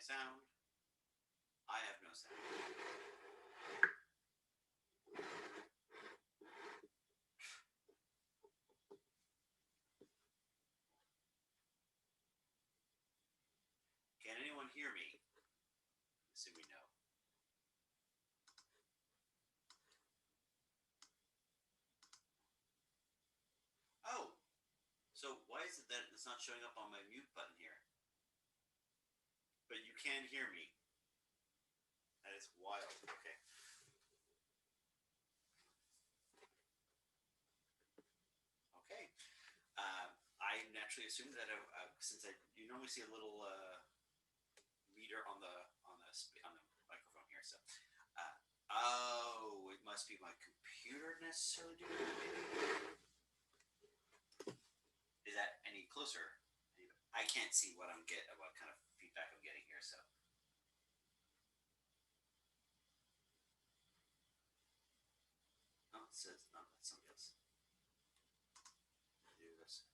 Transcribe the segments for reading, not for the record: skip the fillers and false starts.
sound? I have no sound. Can anyone hear me? Assuming no. Oh, so why is it that it's not showing up on my mute button here? But you can hear me. That is wild. Okay. Okay. I naturally assumed that since you normally see a little meter on the microphone here, so oh, it must be my computer necessarily doing it. Maybe. Is that any closer? I can't see what I'm what kind of feedback I'm getting here, so. No, it says no, that's something else. Do this.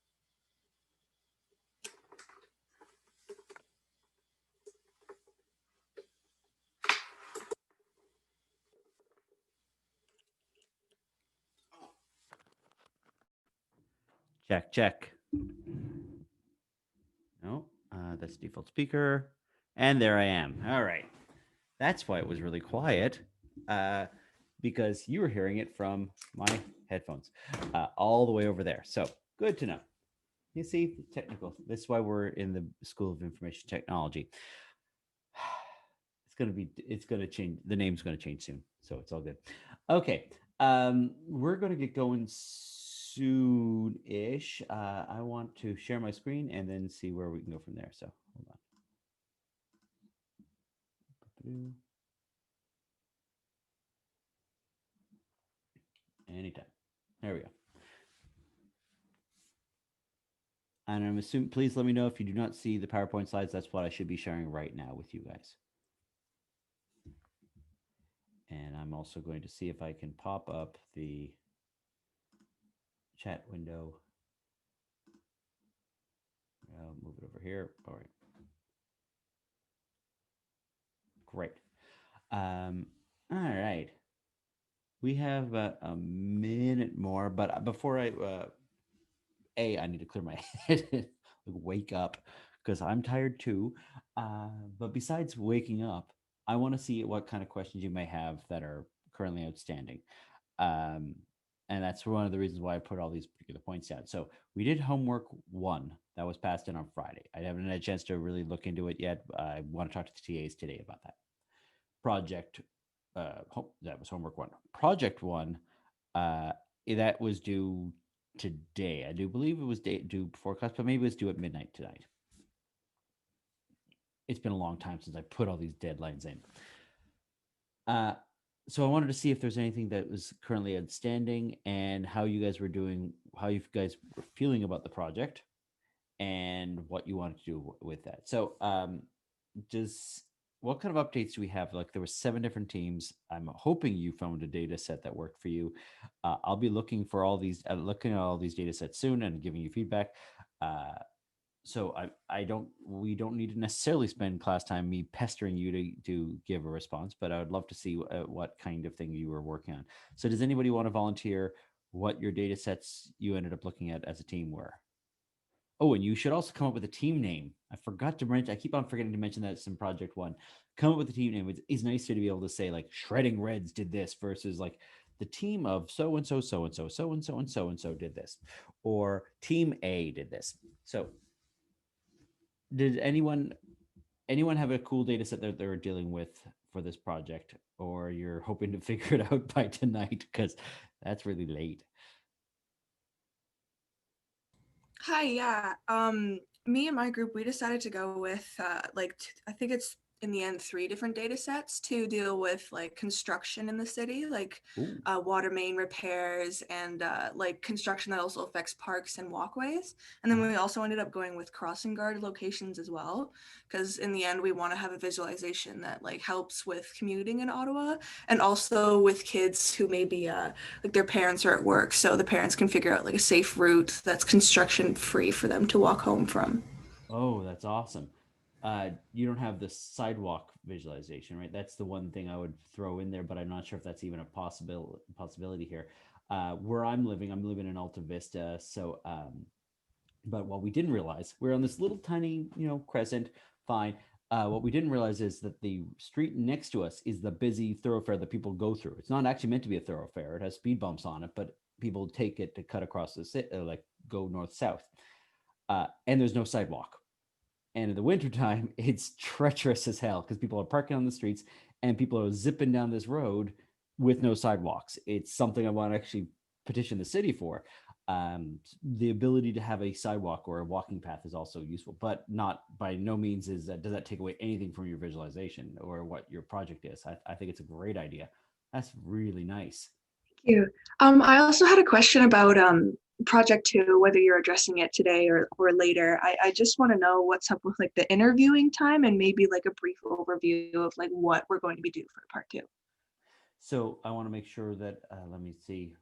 Oh. Check. No, that's default speaker. And there I am. All right. That's why it was really quiet, because you were hearing it from my headphones all the way over there. So good to know. You see, technical. That's why we're in the School of Information Technology. It's going to change. The name's going to change soon. So it's all good. Okay. We're going to get going soon-ish. I want to share my screen and then see where we can go from there. So hold on. Anytime. There we go. And I'm assuming, please let me know if you do not see the PowerPoint slides. That's what I should be sharing right now with you guys. And I'm also going to see if I can pop up the chat window. I'll move it over here. All right. Great. All right. We have about a minute more, but before I need to clear my head, wake up, because I'm tired too. But besides waking up, I want to see what kind of questions you may have that are currently outstanding. And that's one of the reasons why I put all these particular points down. So we did homework 1 that was passed in on Friday. I haven't had a chance to really look into it yet. I want to talk to the TAs today about that. Project, that was homework 1. Project 1, that was due today. I do believe it was due before class, but maybe it was due at midnight tonight. It's been a long time since I put all these deadlines in. So I wanted to see if there's anything that was currently outstanding and how you guys were doing, how you guys were feeling about the project and what you wanted to do with that. So what kind of updates do we have? Like there were 7 different teams. I'm hoping you found a data set that worked for you. I'll be looking for all these, looking at all these data sets soon and giving you feedback. So we don't need to necessarily spend class time me pestering you to give a response, but I would love to see what kind of thing you were working on. So does anybody want to volunteer what your data sets you ended up looking at as a team were? Oh, and you should also come up with a team name. I forgot to mention, I keep on forgetting to mention that in Project 1. Come up with a team name. It's nicer to be able to say like Shredding Reds did this versus like the team of so-and-so, so-and-so, so-and-so, and so-and-so did this, or Team A did this. So did anyone have a cool data set that they're dealing with for this project, or you're hoping to figure it out by tonight? Because that's really late. Hi, yeah. Me and my group, we decided to go with I think it's in the end 3 different data sets to deal with like construction in the city, like water main repairs and like construction that also affects parks and walkways. And then we also ended up going with crossing guard locations as well, because in the end we want to have a visualization that like helps with commuting in Ottawa and also with kids who maybe like their parents are at work, so the parents can figure out like a safe route that's construction free for them to walk home from. Oh, that's awesome. you don't have the sidewalk visualization, right? That's the one thing I would throw in there, but I'm not sure if that's even a possibility here. Where I'm living in Alta Vista, so but what we didn't realize, we're on this little tiny, crescent, fine. What we didn't realize is that the street next to us is the busy thoroughfare that people go through. It's not actually meant to be a thoroughfare. It has speed bumps on it, but people take it to cut across the city, like go north south. And there's no sidewalk. And in the wintertime, it's treacherous as hell because people are parking on the streets and people are zipping down this road with no sidewalks. It's something I want to actually petition the city for. The ability to have a sidewalk or a walking path is also useful, but not by no means does that take away anything from your visualization or what your project is. I think it's a great idea. That's really nice. Thank you. I also had a question about project 2, whether you're addressing it today or later. I just want to know what's up with like the interviewing time and maybe like a brief overview of like what we're going to be doing for part 2. So I want to make sure that let me see.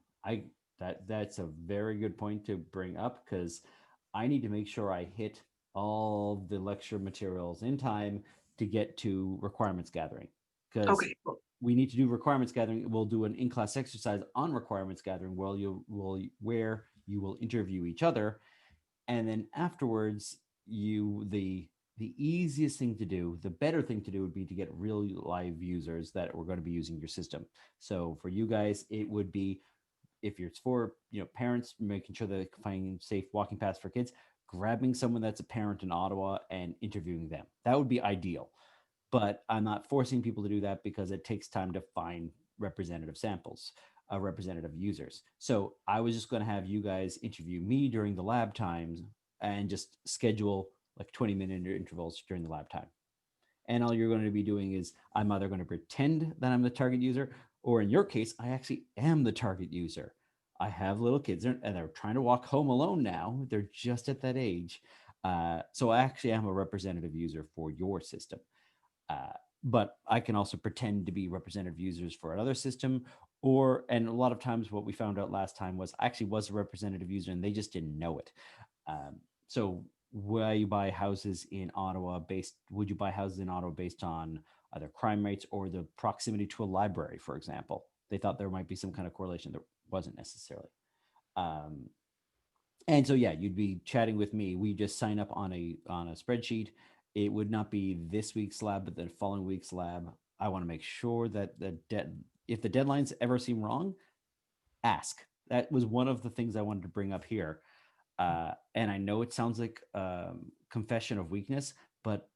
That's a very good point to bring up because I need to make sure I hit all the lecture materials in time to get to requirements gathering because Okay, cool. we need to do requirements gathering. We'll do an in-class exercise on requirements gathering where you will interview each other, and then afterwards the easiest thing to do, the better thing to do would be to get real live users that were going to be using your system. So for you guys, it would be, if it's for parents, making sure that they can find safe walking paths for kids, grabbing someone that's a parent in Ottawa and interviewing them. That would be ideal. But I'm not forcing people to do that because it takes time to find representative samples, representative users. So I was just going to have you guys interview me during the lab times and just schedule like 20-minute intervals during the lab time. And all you're going to be doing is I'm either going to pretend that I'm the target user, or in your case, I actually am the target user. I have little kids and they're trying to walk home alone now. They're just at that age. So I actually am a representative user for your system. But I can also pretend to be representative users for another system, and a lot of times what we found out last time was I actually was a representative user and they just didn't know it. So would you buy houses in Ottawa based on either crime rates or the proximity to a library, for example? They thought there might be some kind of correlation. There wasn't necessarily. And so, yeah, you'd be chatting with me. We just sign up on a spreadsheet. It would not be this week's lab, but the following week's lab. I want to make sure that if the deadlines ever seem wrong, ask. That was one of the things I wanted to bring up here. And I know it sounds like confession of weakness, but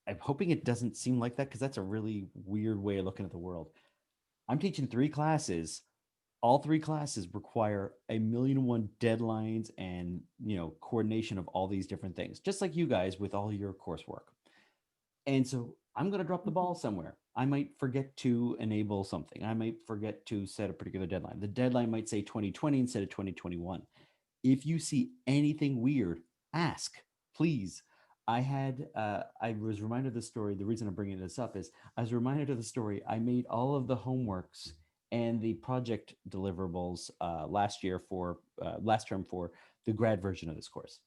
I'm hoping it doesn't seem like that because that's a really weird way of looking at the world. I'm teaching 3 classes. All 3 classes require 1,000,001 deadlines and coordination of all these different things, just like you guys with all your coursework. And so I'm going to drop the ball somewhere. I might forget to enable something. I might forget to set a particular deadline. The deadline might say 2020 instead of 2021. If you see anything weird, ask, please. I was reminded of the story. The reason I'm bringing this up is I was reminded of the story. I made all of the homeworks and the project deliverables last term for the grad version of this course.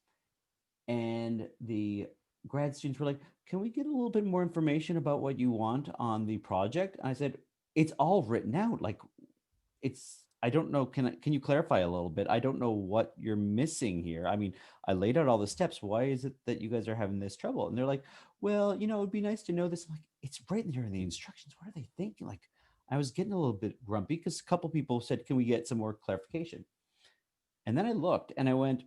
And the grad students were like, can we get a little bit more information about what you want on the project? And I said, it's all written out. Like I don't know. Can you clarify a little bit? I don't know what you're missing here. I mean, I laid out all the steps. Why is it that you guys are having this trouble? And they're like, well, it'd be nice to know this. I'm like, it's right there in the instructions. What are they thinking? Like, I was getting a little bit grumpy because a couple people said, can we get some more clarification? And then I looked and I went,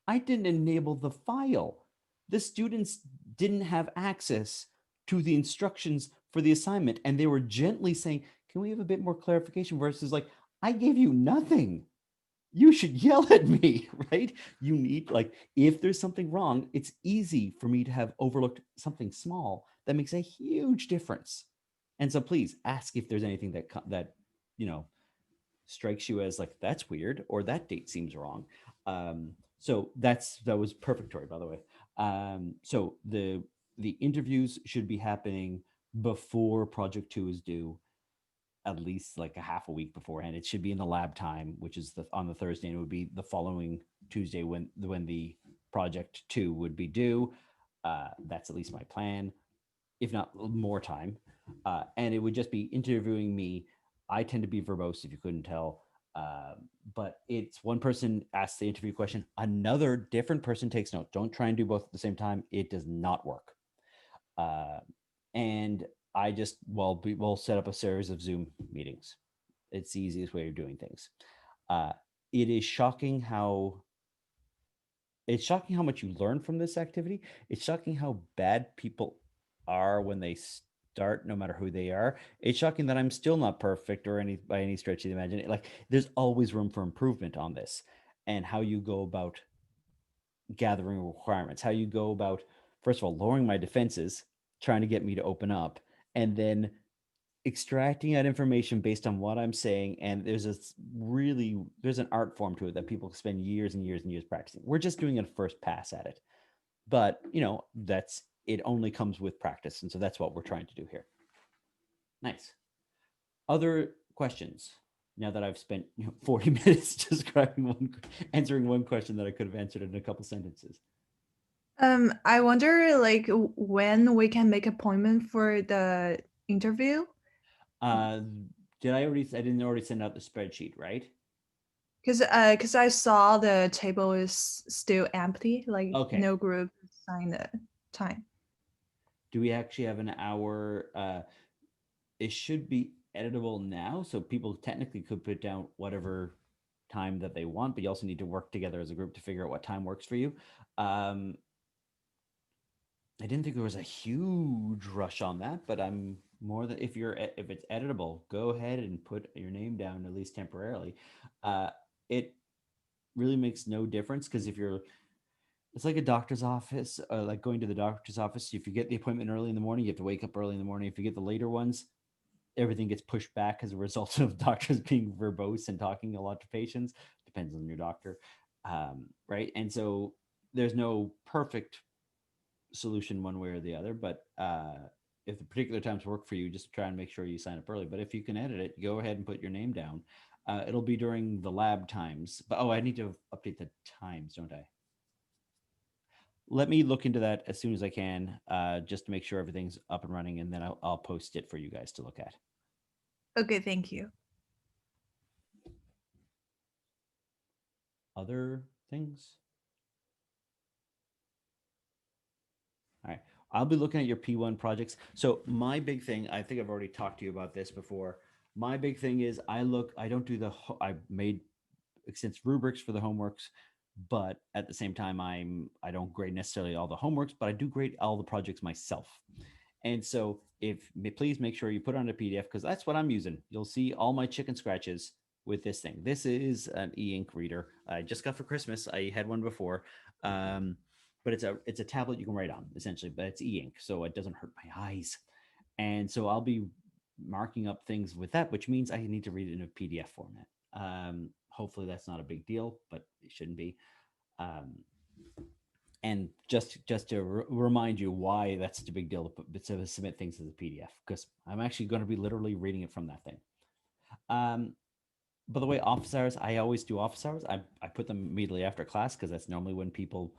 I didn't enable the file. The students didn't have access to the instructions for the assignment. And they were gently saying, can we have a bit more clarification versus like, I gave you nothing. You should yell at me, right? You need, like, if there's something wrong, it's easy for me to have overlooked something small that makes a huge difference. And so please ask if there's anything that strikes you as like, that's weird, or that date seems wrong. So that was perfect, Tori, by the way. So the interviews should be happening before project 2 is due, at least like a half a week beforehand. It should be in the lab time, which is on the Thursday, and it would be the following Tuesday when the project 2 would be due. That's at least my plan, if not more time. And it would just be interviewing me. I tend to be verbose, if you couldn't tell. But it's one person asks the interview question, another different person takes notes. Don't try and do both at the same time. It does not work. And I just, we'll set up a series of Zoom meetings. It's the easiest way of doing things. It is shocking how much you learn from this activity. It's shocking how bad people are when they start, no matter who they are. It's shocking that I'm still not perfect or by any stretch of the imagination. Like, there's always room for improvement on this, and how you go about gathering requirements, how you go about, first of all, lowering my defenses, trying to get me to open up, and then extracting that information based on what I'm saying. And there's an art form to it that people spend years and years and years practicing. We're just doing a first pass at it, but it only comes with practice. And so that's what we're trying to do here. Nice. Other questions? Now that I've spent 40 minutes answering one question that I could have answered in a couple sentences. I wonder, like, when we can make appointment for the interview. I didn't already send out the spreadsheet, right? Because I saw the table is still empty, like Okay. no group assigned the time. Do we actually have an hour? It should be editable now, so people technically could put down whatever time that they want, but you also need to work together as a group to figure out what time works for you. I didn't think there was a huge rush on that, but I'm more than, if it's editable, go ahead and put your name down, at least temporarily. It really makes no difference, because it's like a doctor's office, like going to the doctor's office. If you get the appointment early in the morning, you have to wake up early in the morning. If you get the later ones, everything gets pushed back as a result of doctors being verbose and talking a lot to patients. Depends on your doctor, right? And so there's no perfect solution one way or the other, but if the particular times work for you, just try and make sure you sign up early. But if you can edit it, go ahead and put your name down. It'll be during the lab times, but I need to update the times, don't I? Let me look into that as soon as I can, just to make sure everything's up and running, and then I'll post it for you guys to look at. Okay, thank you. Other things? All right. I'll be looking at your P1 projects. So my big thing, I think I've already talked to you about this before. My big thing is I don't do I made extensive rubrics for the homeworks, but at the same time, I don't grade necessarily all the homeworks, but I do grade all the projects myself. And so please make sure you put on a PDF, because that's what I'm using. You'll see all my chicken scratches with this thing. This is an e-ink reader I just got for Christmas. I had one before. But it's a tablet you can write on, essentially, but it's e-ink, so it doesn't hurt my eyes. And so I'll be marking up things with that, which means I need to read it in a PDF format. Hopefully that's not a big deal, but it shouldn't be. And just to remind you why that's such a big deal to submit things as a PDF, because I'm actually going to be literally reading it from that thing. By the way, office hours, I always do office hours. I put them immediately after class, because that's normally when people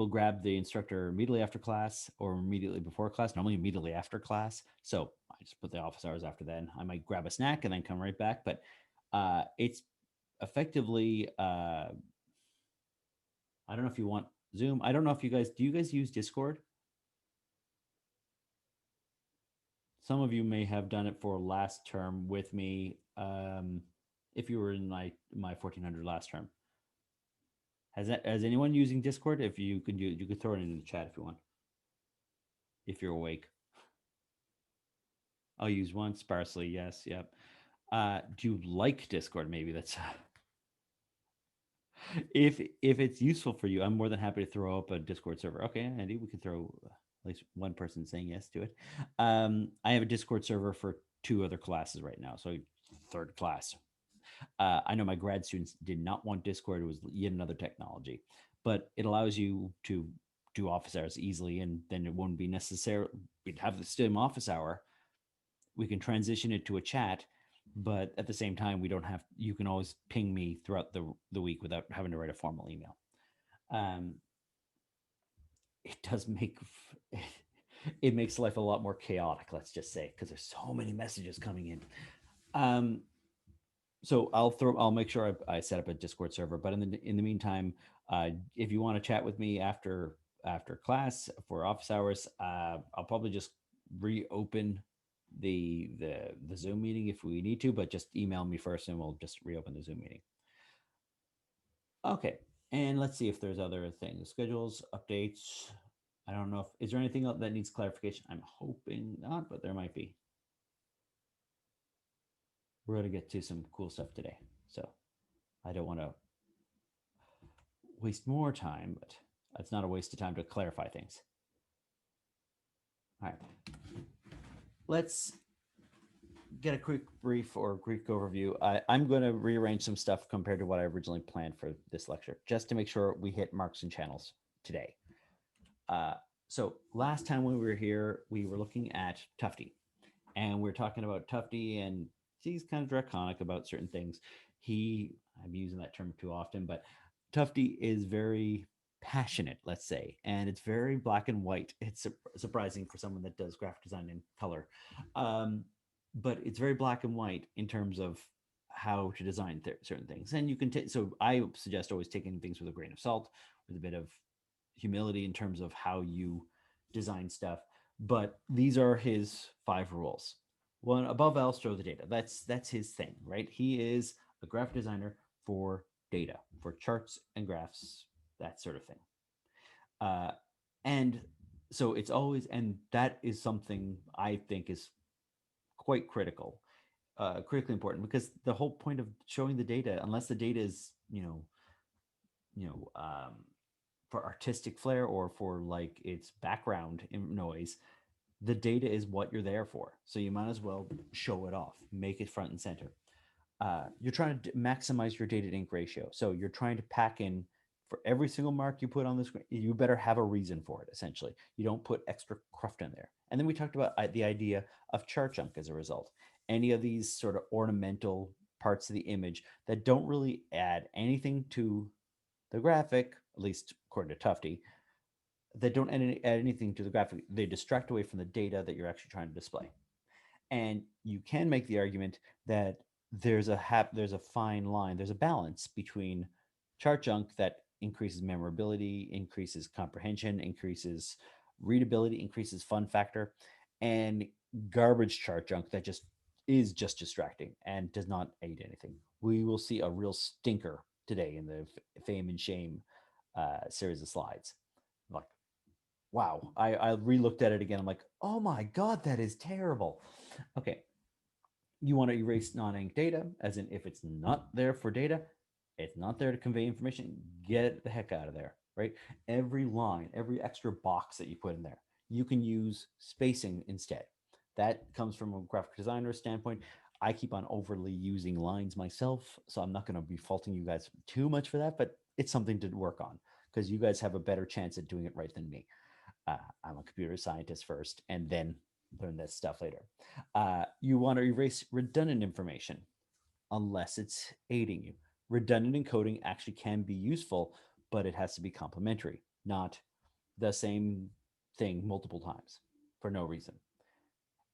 grab the instructor immediately after class or immediately before class, normally immediately after class. So I just put the office hours after then. I might grab a snack and then come right back. But it's effectively, I don't know if you want Zoom. I don't know if do you guys use Discord? Some of you may have done it for last term with me. If you were in my 1400 last term. Has anyone using Discord? If you could throw it in the chat if you want. If you're awake. I'll use one sparsely. Yes. Yep. Do you like Discord? Maybe that's if it's useful for you, I'm more than happy to throw up a Discord server. Okay, Andy, we can throw at least one person saying yes to it. I have a Discord server for 2 other classes right now. So 3rd class. I know my grad students did not want Discord. It was yet another technology, but it allows you to do office hours easily, and then it wouldn't be necessary. We'd have the same office hour. We can transition it to a chat, but at the same time, you can always ping me throughout the week without having to write a formal email. it does make it makes life a lot more chaotic, let's just say, because there's so many messages coming in. So I'll make sure I set up a Discord server, but in the meantime, if you want to chat with me after class for office hours, I'll probably just reopen the Zoom meeting if we need to, but just email me first and we'll just reopen the Zoom meeting. Okay, and let's see if there's other things. Schedules, updates. I don't know if, is there anything else that needs clarification? I'm hoping not, but there might be. We're going to get to some cool stuff today. So I don't want to waste more time, but it's not a waste of time to clarify things. All right. Let's get a quick brief or quick overview. I'm going to rearrange some stuff compared to what I originally planned for this lecture, just to make sure we hit marks and channels today. So last time when we were here, we were looking at Tufte, and we're talking about Tufte, and he's kind of draconic about certain things. I'm using that term too often, but Tufte is very passionate, let's say, and it's very black and white. It's surprising for someone that does graphic design in color. But it's very black and white in terms of how to design certain things. And you can take, so I suggest always taking things with a grain of salt, with a bit of humility in terms of how you design stuff. But these are his 5 rules. One, above else, show the data. That's his thing, right? He is a graphic designer for data, for charts and graphs, that sort of thing. And so it's always, and that is something I think is quite critically important, because the whole point of showing the data, unless the data is, for artistic flair or for like its background noise, the data is what you're there for. So you might as well show it off, make it front and center. You're trying to maximize your data to ink ratio. So you're trying to pack in for every single mark you put on the screen. You better have a reason for it, essentially. You don't put extra cruft in there. And then we talked about the idea of chart chunk as a result. Any of these sort of ornamental parts of the image that don't really add anything to the graphic, at least according to Tufte, that don't add anything to the graphic, they distract away from the data that you're actually trying to display. And you can make the argument that there's a fine line, there's a balance between chart junk that increases memorability, increases comprehension, increases readability, increases fun factor, and garbage chart junk that is just distracting and does not aid anything. We will see a real stinker today in the Fame and Shame series of slides. Like, wow, I re-looked at it again. I'm like, oh my God, that is terrible. Okay. You want to erase non-ink data, as in if it's not there for data, it's not there to convey information, get it the heck out of there, right? Every line, every extra box that you put in there, you can use spacing instead. That comes from a graphic designer standpoint. I keep on overly using lines myself, so I'm not going to be faulting you guys too much for that, but it's something to work on because you guys have a better chance at doing it right than me. I'm a computer scientist first, and then learn that stuff later. You want to erase redundant information unless it's aiding you. Redundant encoding actually can be useful, but it has to be complementary, not the same thing multiple times for no reason.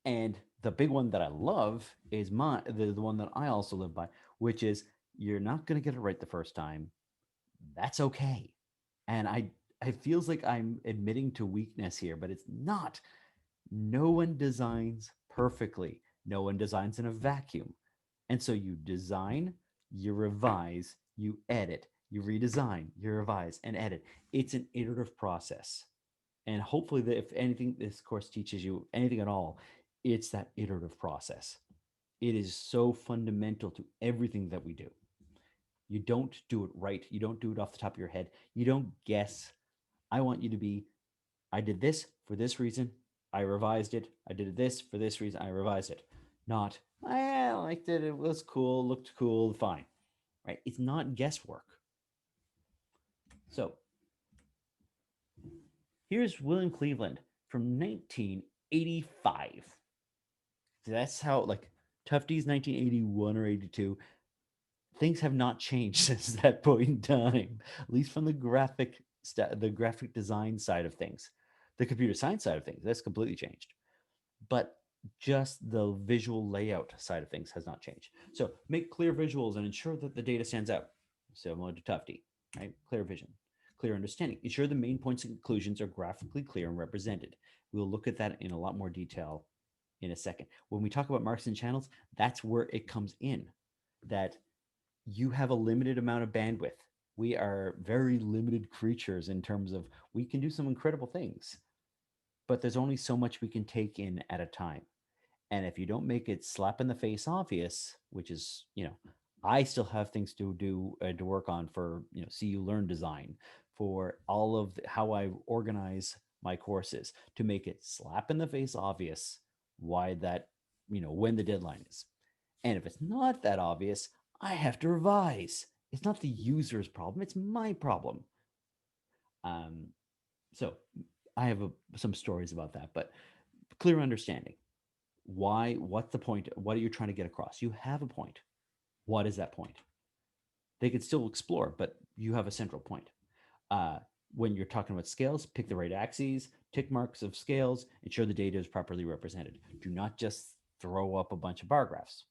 And the big one that I love is the one that I also live by, which is you're not going to get it right the first time. That's okay. And it feels like I'm admitting to weakness here, but it's not. No one designs perfectly. No one designs in a vacuum. And so you design, you revise, you edit, you redesign, you revise and edit. It's an iterative process. And hopefully that if anything, this course teaches you anything at all, it's that iterative process. It is so fundamental to everything that we do. You don't do it right. You don't do it off the top of your head. You don't guess. I want you to be, I did this for this reason. I revised it. I did this for this reason. I revised it. Not, I liked it. It was cool. Looked cool. Fine. Right? It's not guesswork. So here's William Cleveland from 1985. That's how, like, Tufte's 1981 or 82. Things have not changed since that point in time, at least from the graphic the graphic design side of things. The computer science side of things, that's completely changed. But just the visual layout side of things has not changed. So make clear visuals and ensure that the data stands out. Similar to Tufty, right? Clear vision, clear understanding. Ensure the main points and conclusions are graphically clear and represented. We'll look at that in a lot more detail in a second. When we talk about marks and channels, that's where it comes in, that you have a limited amount of bandwidth. We are very limited creatures in terms of we can do some incredible things, but there's only so much we can take in at a time. And if you don't make it slap in the face obvious, which is, I still have things to do to work on for, see you learn design, for all of how I organize my courses, to make it slap in the face obvious why that, when the deadline is. And if it's not that obvious, I have to revise. It's not the user's problem, it's my problem. So I have some stories about that, but clear understanding. Why? What's the point? What are you trying to get across? You have a point. What is that point? They could still explore, but you have a central point. When you're talking about scales, pick the right axes, tick marks of scales, ensure the data is properly represented. Do not just throw up a bunch of bar graphs.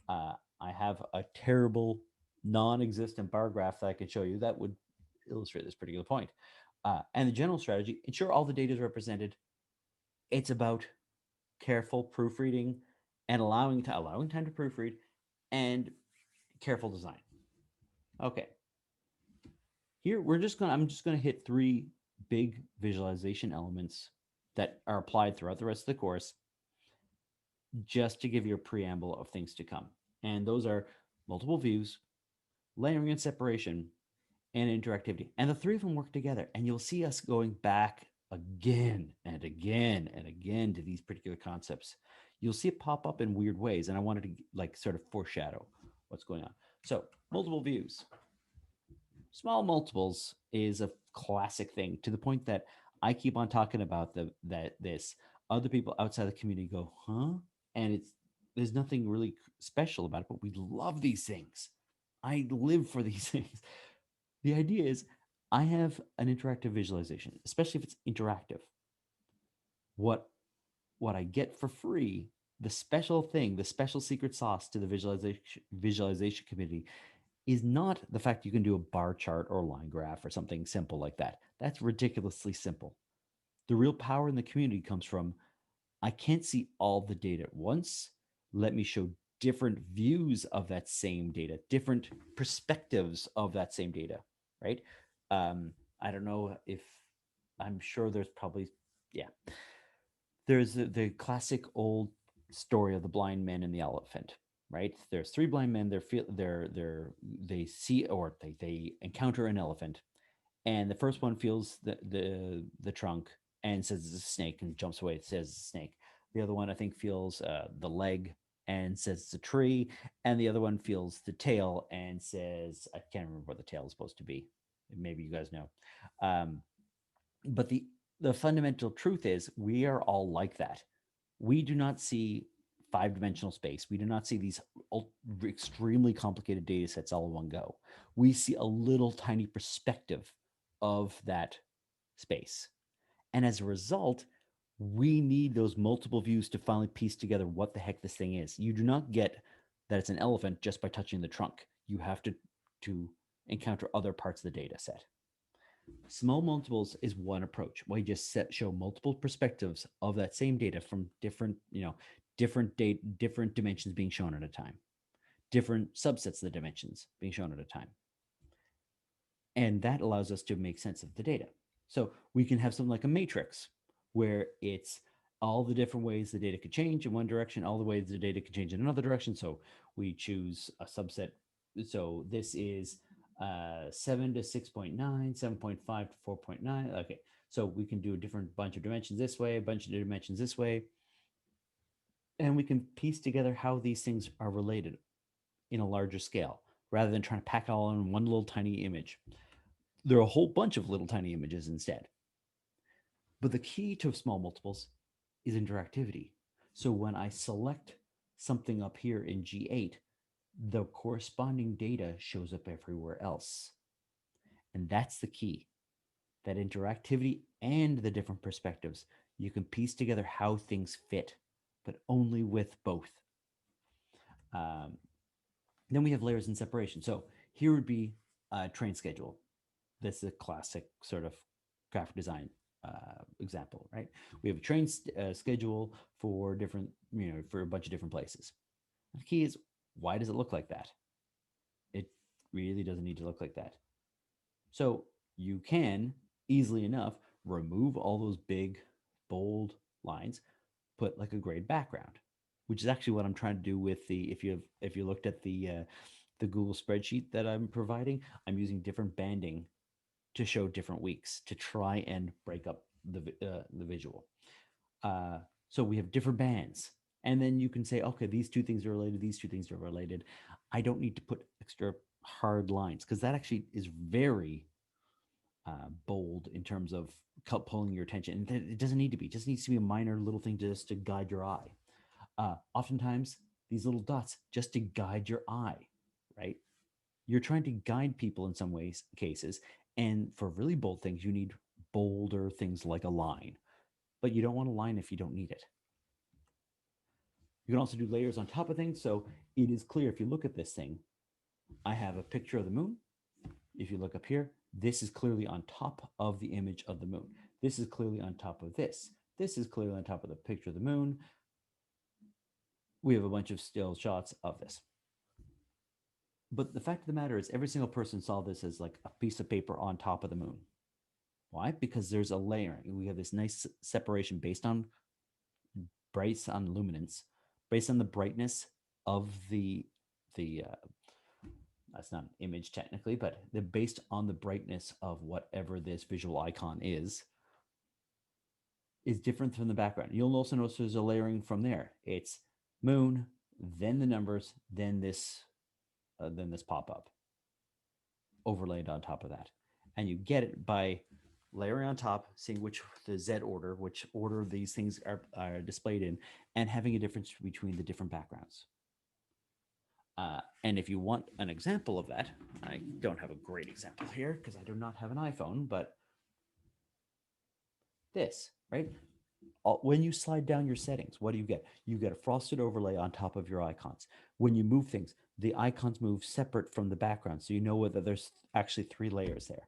I have a terrible non-existent bar graph that I could show you that would illustrate this particular point. And the general strategy, ensure all the data is represented. It's about careful proofreading and allowing time to proofread and careful design. Okay. Here I'm just gonna hit 3 big visualization elements that are applied throughout the rest of the course, just to give you a preamble of things to come. And those are multiple views, layering and separation, and interactivity. And the 3 of them work together. And you'll see us going back again and again and again to these particular concepts. You'll see it pop up in weird ways. And I wanted to sort of foreshadow what's going on. So multiple views. Small multiples is a classic thing, to the point that I keep on talking about this. Other people outside the community go, huh? And there's nothing really special about it, but we love these things. I live for these things. The idea is I have an interactive visualization, especially if it's interactive. What I get for free, the special thing, the special secret sauce to the visualization community, is not the fact you can do a bar chart or line graph or something simple like that. That's ridiculously simple. The real power in the community comes from, I can't see all the data at once. Let me show different views of that same data, different perspectives of that same data, right? I don't know if, I'm sure there's probably, yeah. There's the classic old story of the blind man and the elephant, right? There's 3 blind men. They see, or they encounter an elephant, and the first one feels the trunk and says it's a snake and jumps away. It says it's a snake. The other one, I think, feels the leg and says it's a tree, and the other one feels the tail and says, I can't remember what the tail is supposed to be. Maybe you guys know. But the fundamental truth is we are all like that. We do not see 5-dimensional space. We do not see these extremely complicated data sets all in one go. We see a little tiny perspective of that space. And as a result, we need those multiple views to finally piece together what the heck this thing is. You do not get that it's an elephant just by touching the trunk. You have to encounter other parts of the data set. Small multiples is one approach. We just show multiple perspectives of that same data from different dimensions being shown at a time, different subsets of the dimensions being shown at a time. And that allows us to make sense of the data. So we can have something like a matrix where it's all the different ways the data could change in one direction, all the ways the data could change in another direction. So we choose a subset. So this is 7 to 6.9, 7.5 to 4.9. Okay, so we can do a different bunch of dimensions this way, a bunch of dimensions this way. And we can piece together how these things are related in a larger scale, rather than trying to pack it all in one little tiny image. There are a whole bunch of little tiny images instead. But the key to small multiples is interactivity. So when I select something up here in G8, the corresponding data shows up everywhere else. And that's the key. that interactivity and the different perspectives, you can piece together how things fit, but only with both. Then we have layers and separation. So here would be a train schedule. This is a classic sort of graphic design example, right? We have a train schedule for different, for a bunch of different places. The key is, why does it look like that? It really doesn't need to look like that. So you can easily enough remove all those big, bold lines, put like a grayed background, which is actually what I'm trying to do with the, if you looked at the Google spreadsheet that I'm providing, I'm using different banding to show different weeks to try and break up the visual. So we have different bands, and then you can say, okay, these two things are related, these two things are related. I don't need to put extra hard lines, because that actually is very bold in terms of pulling your attention. And it doesn't need to be. It just needs to be a minor little thing just to guide your eye. Oftentimes, these little dots just to guide your eye, right? You're trying to guide people in some cases. And for really bold things, you need bolder things like a line. But you don't want a line if you don't need it. You can also do layers on top of things. So it is clear, if you look at this thing, I have a picture of the moon. If you look up here, this is clearly on top of the image of the moon. This is clearly on top of this. This is clearly on top of the picture of the moon. We have a bunch of still shots of this. But the fact of the matter is, every single person saw this as like a piece of paper on top of the moon. Why? Because there's a layering. We have this nice separation based on luminance, based on the brightness of the that's not an image technically, but they're based on the brightness of whatever this visual icon is different from the background. You'll also notice there's a layering from there. It's moon, then the numbers, then this pop-up overlaid on top of that. And you get it by layering on top, seeing which order these things are displayed in, and having a difference between the different backgrounds. And if you want an example of that, I don't have a great example here because I do not have an iPhone, but this, right? When you slide down your settings, what do you get? You get a frosted overlay on top of your icons. When you move things, the icons move separate from the background, so you know whether there's actually 3 layers there.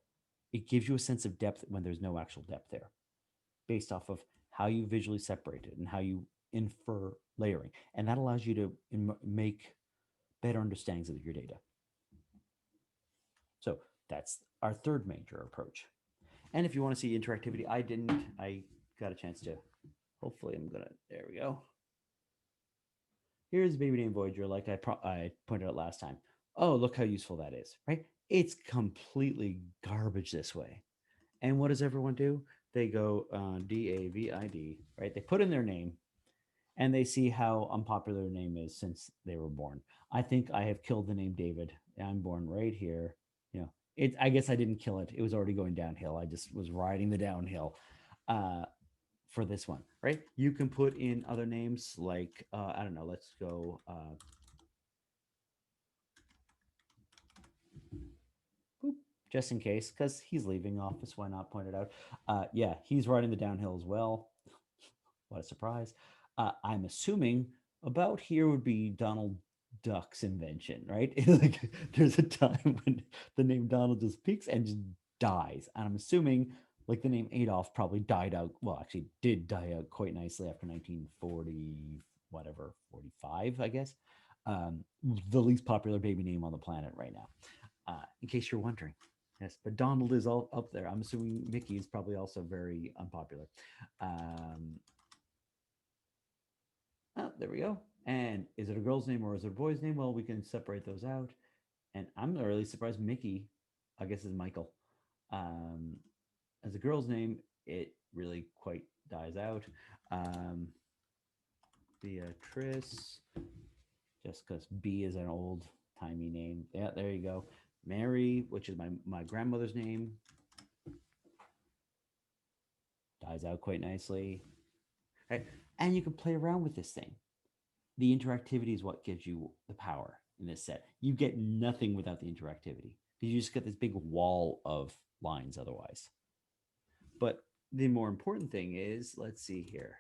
It gives you a sense of depth when there's no actual depth there, based off of how you visually separate it and how you infer layering. And that allows you to make better understandings of your data. So that's our third major approach. And if you want to see interactivity, I got a chance to, hopefully there we go. Here's baby name Voyager, like I pointed out last time. Oh, look how useful that is, right? It's completely garbage this way. And what does everyone do? They go DAVID, right? They put in their name and they see how unpopular their name is since they were born. I think I have killed the name David. I'm born right here. I guess I didn't kill it. It was already going downhill. I just was riding the downhill for this one, right? You can put in other names like, I don't know, let's go. Just in case, because he's leaving office, why not point it out? Yeah, he's riding the downhill as well. What a surprise. I'm assuming about here would be Donald Duck's invention, right? Like there's a time when the name Donald just peaks and just dies. And I'm assuming like the name Adolf probably died out. Well, actually did die out quite nicely after 1940, whatever, 45, I guess. The least popular baby name on the planet right now, in case you're wondering. Yes, but Donald is all up there. I'm assuming Mickey is probably also very unpopular. There we go. And is it a girl's name or is it a boy's name? Well, we can separate those out. And I'm not really surprised Mickey, I guess, is Michael. As a girl's name, it really quite dies out. Beatrice, just because B is an old-timey name. Yeah, there you go. Mary, which is my grandmother's name, dies out quite nicely. Right? And you can play around with this thing. The interactivity is what gives you the power in this set. You get nothing without the interactivity. You just get this big wall of lines otherwise. But the more important thing is, let's see here.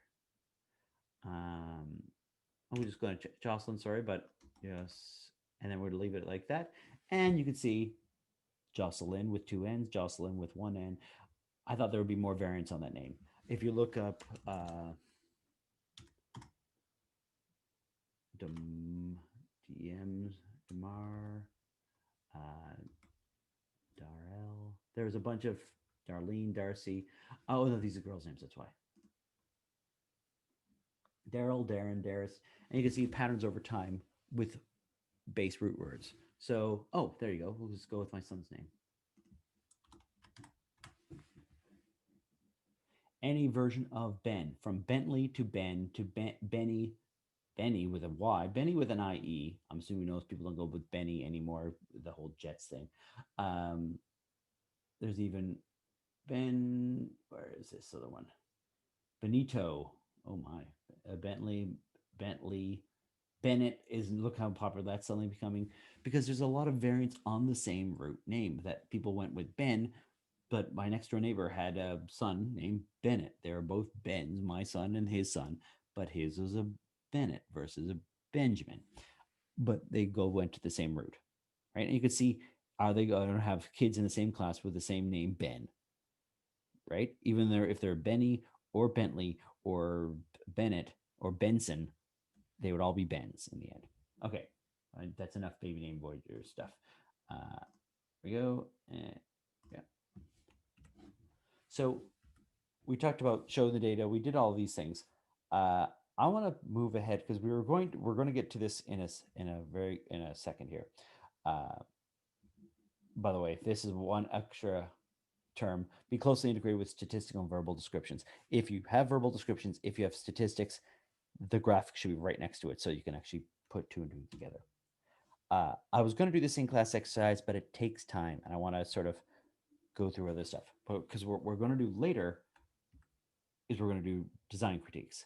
I'm just going to Jocelyn, sorry, but yes. And then we're going to leave it like that. And you can see Jocelyn with 2 N's, Jocelyn with 1 N. I thought there would be more variants on that name. If you look up Damar, Darrell, there's a bunch of Darlene, Darcy. Oh, no, these are girls' names, that's why. Daryl, Darren, Darius. And you can see patterns over time with base root words. So, oh, there you go. We'll just go with my son's name. Any version of Ben, from Bentley to Ben to Benny, Benny with a Y, Benny with an IE. I'm assuming most people don't go with Benny anymore, the whole Jets thing. There's even Ben, where is this other one? Benito. Oh my. Bentley, Bennett is, look how popular that's suddenly becoming, because there's a lot of variants on the same root name that people went with Ben, but my next door neighbor had a son named Bennett. They're both Bens, my son and his son, but his was a Bennett versus a Benjamin. But they went to the same root, right? And you can see, are they going to have kids in the same class with the same name Ben, right? Even there, if they're Benny or Bentley or Bennett or Benson, they would all be Bens in the end. Okay, that's enough baby name Voyager stuff. Here we go. Yeah. So we talked about showing the data. We did all these things. I want to move ahead because we're going to get to this in a second here. By the way, this is one extra term. Be closely integrated with statistical and verbal descriptions. If you have verbal descriptions, if you have statistics, the graphic should be right next to it so you can actually put 2 and 2 together. I was going to do this in class exercise, but it takes time, and I want to sort of go through other stuff. Because what we're going to do later is we're going to do design critiques.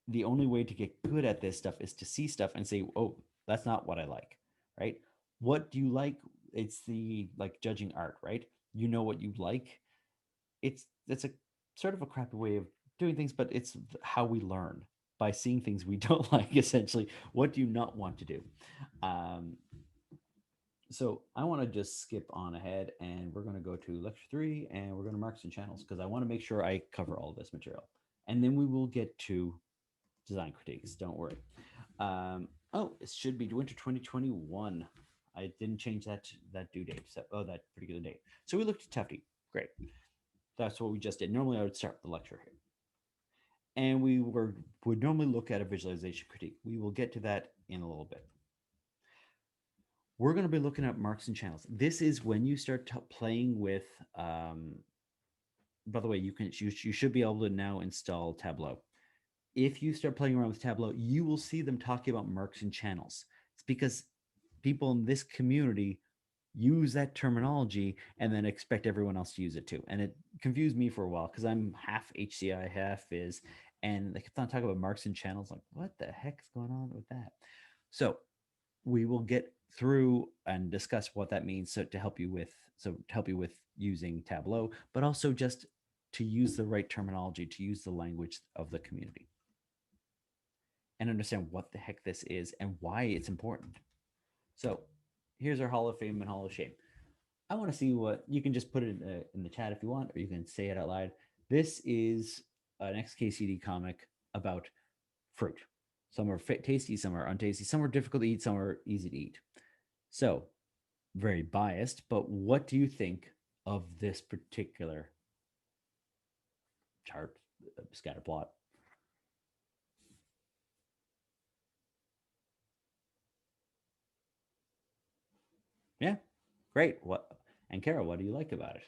The only way to get good at this stuff is to see stuff and say, oh, that's not what I like, right? What do you like? It's the like judging art, right? You know what you like. That's a sort of a crappy way of doing things, but it's how we learn, by seeing things we don't like, essentially. What do you not want to do? So I want to just skip on ahead, and we're going to go to lecture 3, and we're going to Marks and Channels, because I want to make sure I cover all this material. And then we will get to design critiques. Don't worry. Oh, it should be winter 2021. I didn't change that due date. So, that particular date. So we looked at Tufty. Great. That's what we just did. Normally I would start the lecture here. And we would normally look at a visualization critique. We will get to that in a little bit. We're going to be looking at Marks and Channels. This is when you start playing with, by the way, you should be able to now install Tableau. If you start playing around with Tableau, you will see them talking about Marks and Channels. It's because people in this community use that terminology and then expect everyone else to use it too. And it confused me for a while because I'm half HCI, half Viz. And they kept on talking about Marks and Channels. Like, what the heck is going on with that? So we will get through and discuss what that means to help you with using Tableau, but also just to use the right terminology, to use the language of the community, and understand what the heck this is and why it's important. So here's our Hall of Fame and Hall of Shame. I want to see what you can just put it in the chat if you want, or you can say it out loud. This is an XKCD comic about fruit. Some are tasty, some are untasty, some are difficult to eat, some are easy to eat. So, very biased, but what do you think of this particular chart, scatter plot? Yeah, great. And Kara, what do you like about it?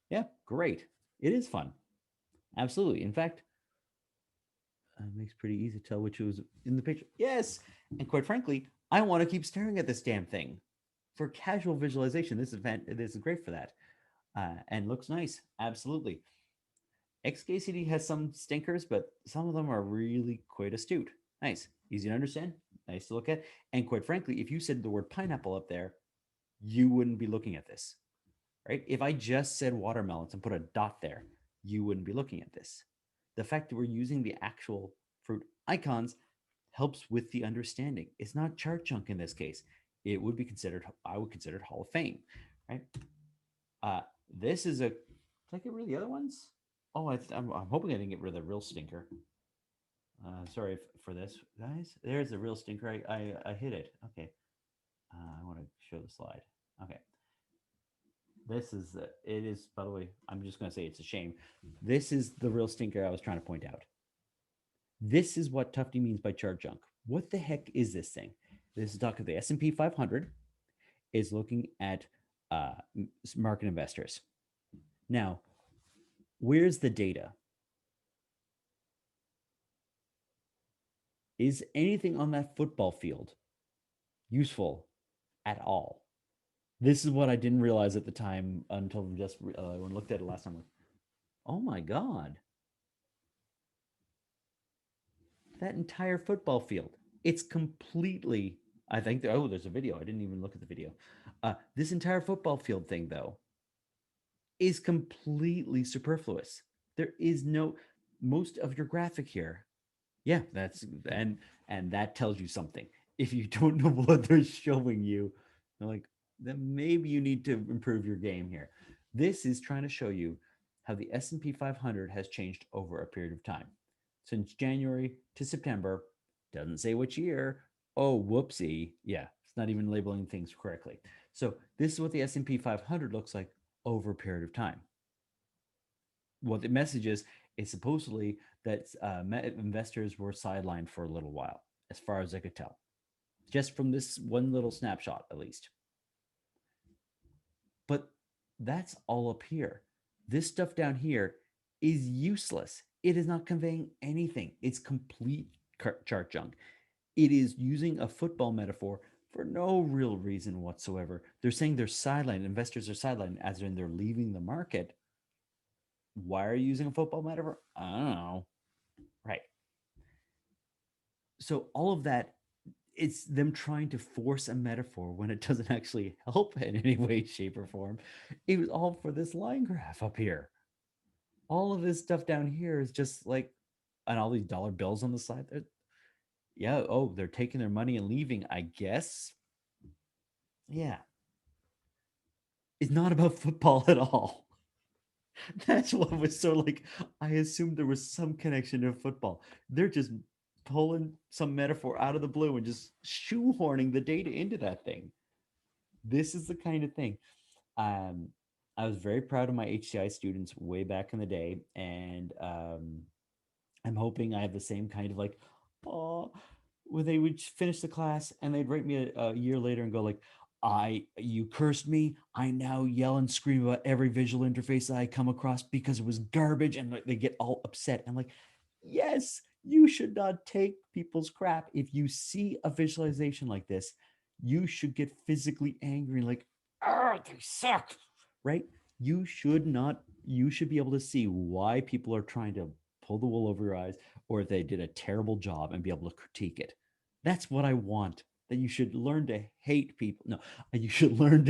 Yeah, great. It is fun. Absolutely. In fact, it makes pretty easy to tell which was in the picture. Yes. And quite frankly, I want to keep staring at this damn thing. For casual visualization, this is great for that. And looks nice. Absolutely. XKCD has some stinkers, but some of them are really quite astute. Nice. Easy to understand. Nice to look at. And quite frankly, if you said the word pineapple up there, you wouldn't be looking at this. right? If I just said watermelons and put a dot there, you wouldn't be looking at this. The fact that we're using the actual fruit icons helps with the understanding. It's not chart junk in this case. It would be considered, I would consider it Hall of Fame, right? This is a, did I get rid of the other ones? Oh, I'm hoping I didn't get rid of the real stinker. Sorry for this, guys. There's the real stinker. I hit it. Okay. I want to show the slide. Okay. This is, it is, by the way, I'm just going to say it's a shame. This is the real stinker I was trying to point out. This is what Tufty means by chart junk. What the heck is this thing? This is talking the S&P 500 is looking at market investors. Now, where's the data? Is anything on that football field useful at all? This is what I didn't realize at the time until just when I looked at it last time. Like, oh my God. That entire football field. It's completely, I think, there's a video. I didn't even look at the video. This entire football field thing, though, is completely superfluous. There is no, most of your graphic here. Yeah, that's, and that tells you something. If you don't know what they're showing you, they're like, then maybe you need to improve your game here. This is trying to show you how the S&P 500 has changed over a period of time. Since January to September, doesn't say which year. Oh, whoopsie. Yeah, it's not even labeling things correctly. So this is what the S&P 500 looks like over a period of time. What the message is supposedly that investors were sidelined for a little while, as far as I could tell, just from this one little snapshot, at least. But that's all up here. This stuff down here is useless. It is not conveying anything. It's complete chart junk. It is using a football metaphor for no real reason whatsoever. They're saying they're sidelined. Investors are sidelined, as in they're leaving the market. Why are you using a football metaphor? I don't know. Right. So all of that, it's them trying to force a metaphor when it doesn't actually help in any way, shape, or form. It was all for this line graph up here. All of this stuff down here is just like, and all these dollar bills on the side. Yeah, oh, they're taking their money and leaving, I guess. Yeah. It's not about football at all. That's what was so like, I assumed there was some connection to football. They're just pulling some metaphor out of the blue and just shoehorning the data into that thing. This is the kind of thing. I was very proud of my HCI students way back in the day, and I'm hoping I have the same kind of like, oh, when they would finish the class and they'd write me a year later and go like, you cursed me. I now yell and scream about every visual interface I come across because it was garbage, and they get all upset. I'm like, yes, you should not take people's crap. If you see a visualization like this, you should get physically angry, like, oh, they suck, right? You should not, you should be able to see why people are trying to pull the wool over your eyes, or if they did a terrible job and be able to critique it. That's what I want. That you should learn to hate people. No, you should learn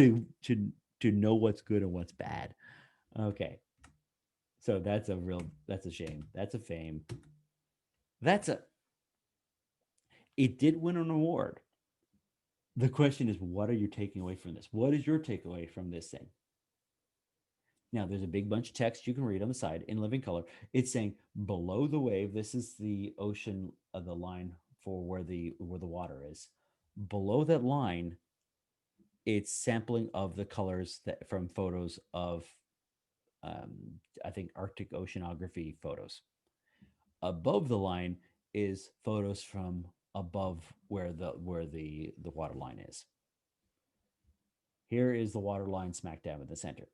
to know what's good and what's bad. Okay. So that's a shame. That's a fame. It did win an award. The question is, what are you taking away from this? What is your takeaway from this thing? Now, there's a big bunch of text you can read on the side in living color. It's saying below the wave, this is the ocean, the line for where the water is. Below that line, it's sampling of the colors that from photos of, I think, Arctic oceanography photos. Above the line is photos from above where the water line is. Here is the water line smack dab in the center.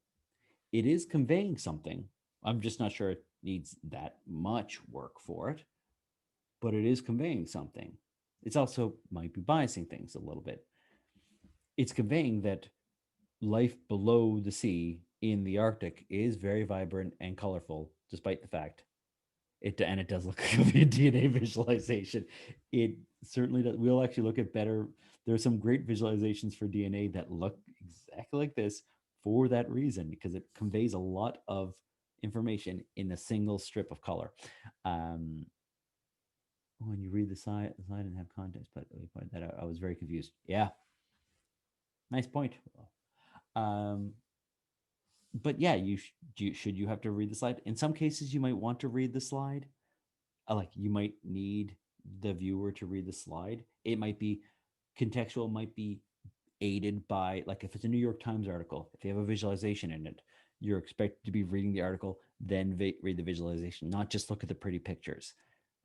It is conveying something. I'm just not sure it needs that much work for it, but it is conveying something. It's also might be biasing things a little bit. It's conveying that life below the sea in the Arctic is very vibrant and colorful, despite the fact it does look like a DNA visualization. It certainly does. We'll actually look at better. There are some great visualizations for DNA that look exactly like this for that reason, because it conveys a lot of information in a single strip of color. When you read the slide and have context, but we pointed that out. I was very confused. Yeah, nice point. But yeah, should you have to read the slide? In some cases, you might want to read the slide. Like you might need the viewer to read the slide. It might be contextual, might be aided by, like if it's a New York Times article, if you have a visualization in it, you're expected to be reading the article, then read the visualization, not just look at the pretty pictures,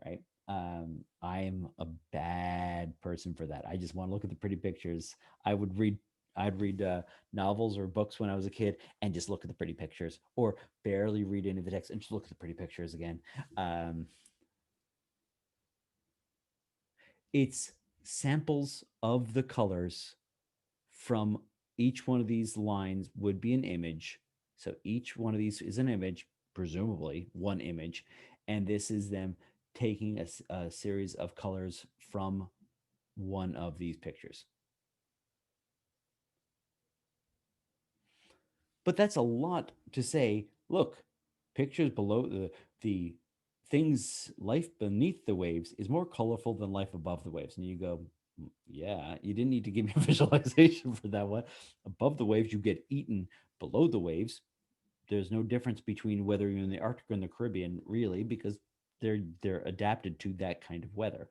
right? I'm a bad person for that. I just want to look at the pretty pictures. I'd read novels or books when I was a kid and just look at the pretty pictures, or barely read any of the text and just look at the pretty pictures again. It's samples of the colors from each one of these lines would be an image. So each one of these is an image, presumably one image. And this is them taking a series of colors from one of these pictures. But that's a lot to say, look, pictures below the things, life beneath the waves is more colorful than life above the waves. And you go, yeah, you didn't need to give me a visualization for that one. Above the waves, you get eaten. Below the waves, there's no difference between whether you're in the Arctic or in the Caribbean, really, because they're adapted to that kind of weather,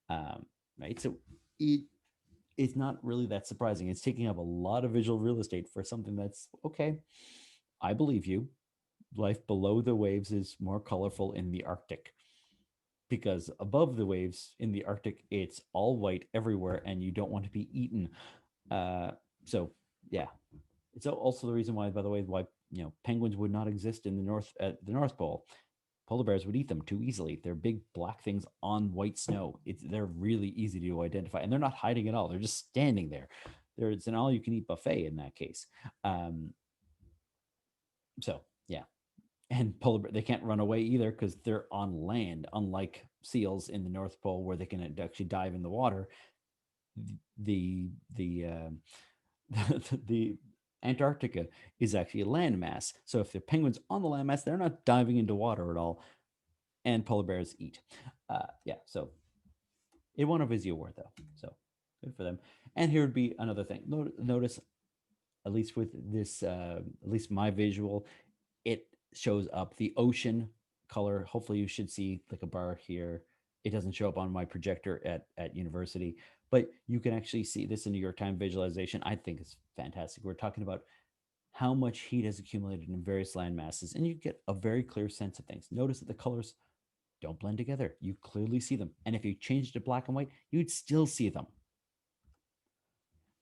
right? So it's not really that surprising. It's taking up a lot of visual real estate for something that's okay. I believe you. Life below the waves is more colorful in the Arctic, because above the waves in the Arctic, it's all white everywhere and you don't want to be eaten. So yeah, it's also the reason why, by the way, why penguins would not exist in the North Pole. Polar bears would eat them too easily. They're big black things on white snow. They're really easy to identify, and they're not hiding at all. They're just standing there. There's an all-you-can-eat buffet in that case. So yeah, and polar bear, they can't run away either because they're on land, unlike seals in the North Pole where they can actually dive in the water. The the Antarctica is actually a landmass. So if the penguins on the landmass, they're not diving into water at all. And polar bears eat. Yeah, so it won a Vizzy Award though, so good for them. And here would be another thing. Notice, at least with this, at least my visual, it shows up the ocean color. Hopefully you should see like a bar here. It doesn't show up on my projector at university, but you can actually see this in New York Times visualization. I think it's fantastic. We're talking about how much heat has accumulated in various land masses, and you get a very clear sense of things. Notice that the colors don't blend together. You clearly see them. And if you changed to black and white, you'd still see them.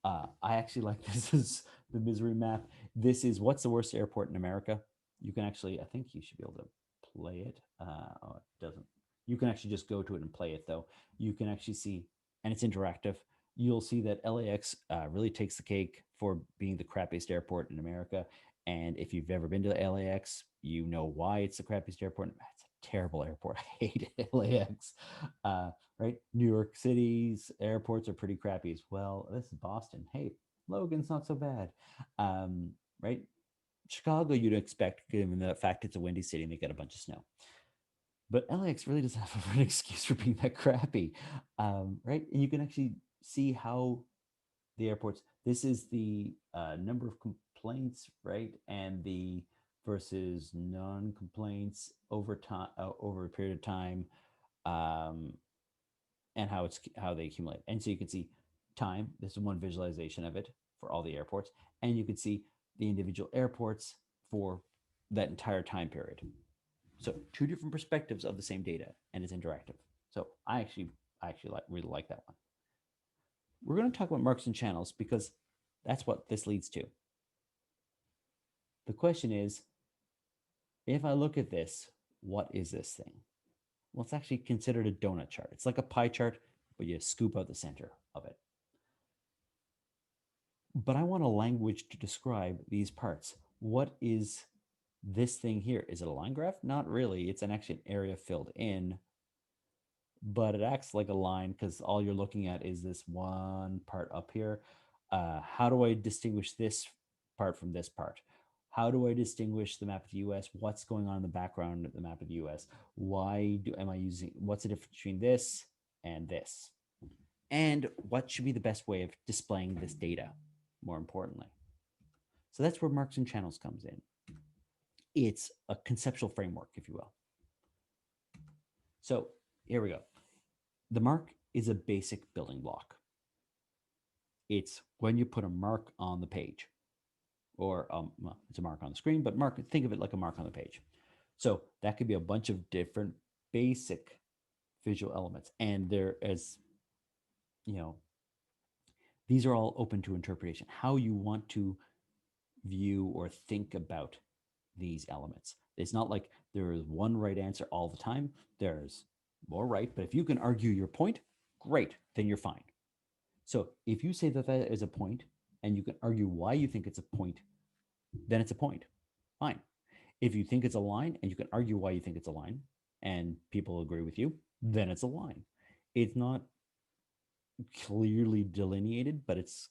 I actually like this is the misery map. This is what's the worst airport in America. You can actually, I think you should be able to play it. Oh, it doesn't. You can actually just go to it and play it though. You can actually see, and it's interactive. You'll see that LAX really takes the cake for being the crappiest airport in America. And if you've ever been to LAX, you know why it's the crappiest airport. It's a terrible airport. I hate LAX. Right? New York City's airports are pretty crappy as well. This is Boston. Hey, Logan's not so bad. Right? Chicago, you'd expect, given the fact it's a windy city and they get a bunch of snow. But LAX really doesn't have an excuse for being that crappy. Right? And you can actually see how the airports, this is the number of complaints, right? And the versus non-complaints over time, over a period of time. And how they accumulate. And so you can see time. This is one visualization of it for all the airports, and you can see the individual airports for that entire time period. So two different perspectives of the same data, and it's interactive. So I actually really like that one. We're going to talk about marks and channels because that's what this leads to. The question is, if I look at this, what is this thing? Well, it's actually considered a donut chart. It's like a pie chart, but you scoop out the center of it. But I want a language to describe these parts. What is this thing here? Is it a line graph? Not really. It's actually an area filled in, but it acts like a line because all you're looking at is this one part up here. How do I distinguish this part from this part? How do I distinguish the map of the US? What's going on in the background of the map of the US? What's the difference between this and this? And what should be the best way of displaying this data, more importantly? So that's where Marks and Channels comes in. It's a conceptual framework, if you will. So here we go. The mark is a basic building block. It's when you put a mark on the page, or well, it's a mark on the screen, but think of it like a mark on the page. So that could be a bunch of different basic visual elements. And there, as you know, these are all open to interpretation, how you want to view or think about these elements. It's not like there is one right answer all the time. There's more right, but if you can argue your point, great, then you're fine. So if you say that that is a point and you can argue why you think it's a point, then it's a point. Fine. If you think it's a line and you can argue why you think it's a line and people agree with you, then it's a line. It's not clearly delineated, but it's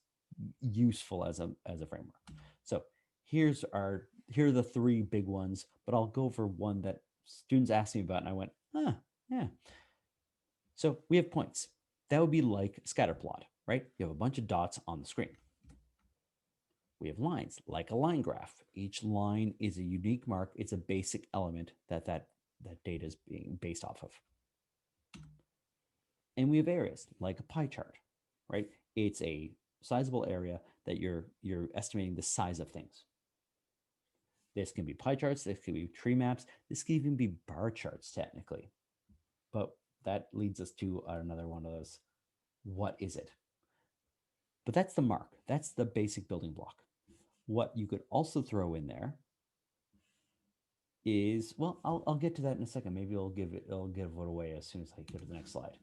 useful as a framework. So here are the three big ones, but I'll go for one that students asked me about and I went, yeah. So we have points. That would be like a scatter plot, right? You have a bunch of dots on the screen. We have lines, like a line graph. Each line is a unique mark. It's a basic element that data is being based off of. And we have areas, like a pie chart, right? It's a sizable area that you're estimating the size of things. This can be pie charts, this can be tree maps, this can even be bar charts technically. But that leads us to another one of those, what is it? But that's the mark, that's the basic building block. What you could also throw in there is, well, I'll get to that in a second. Maybe I'll give it away as soon as I go to the next slide.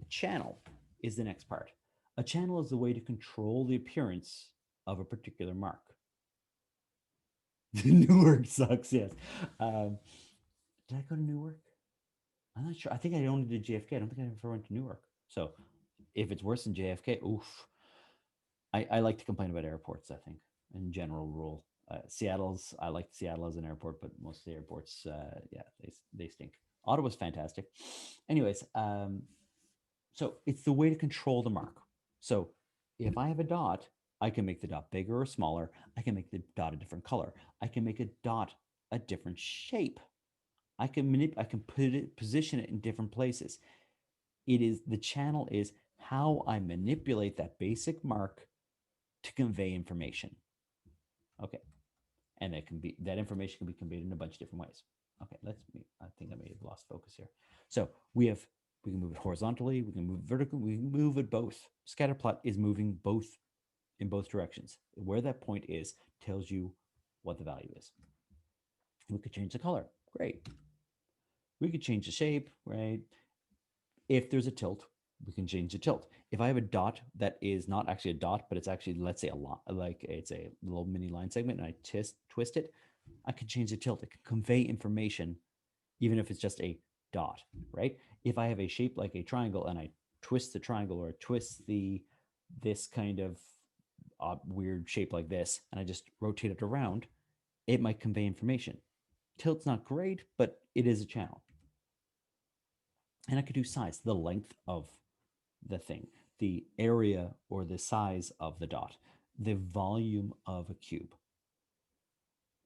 A channel is the next part. A channel is the way to control the appearance of a particular mark. Newark sucks, yes. Did I go to Newark? I'm not sure. I think I only did JFK. I don't think I ever went to Newark. So if it's worse than JFK, oof. I like to complain about airports, I think, in general rule. I like Seattle as an airport, but most of the airports, yeah, they stink. Ottawa's fantastic. Anyways, so it's the way to control the mark. So if I have a dot, I can make the dot bigger or smaller. I can make the dot a different color. I can make a dot a different shape. I can position it in different places. The channel is how I manipulate that basic mark to convey information. Okay. And that information can be conveyed in a bunch of different ways. Okay, I think I may have lost focus here. So we can move it horizontally, we can move it vertically, we can move it both. Scatter plot is moving in both directions. Where that point is tells you what the value is. We could change the color. Great. We could change the shape, right? If there's a tilt, we can change the tilt. If I have a dot that is not actually a dot, but it's actually, let's say, it's a little mini line segment, and I twist it, I can change the tilt. It can convey information, even if it's just a dot, right? If I have a shape like a triangle and I twist the triangle, or twist this kind of weird shape like this, and I just rotate it around, it might convey information. Tilt's not great, but it is a channel. And I could do size, the length of the thing, the area or the size of the dot, the volume of a cube.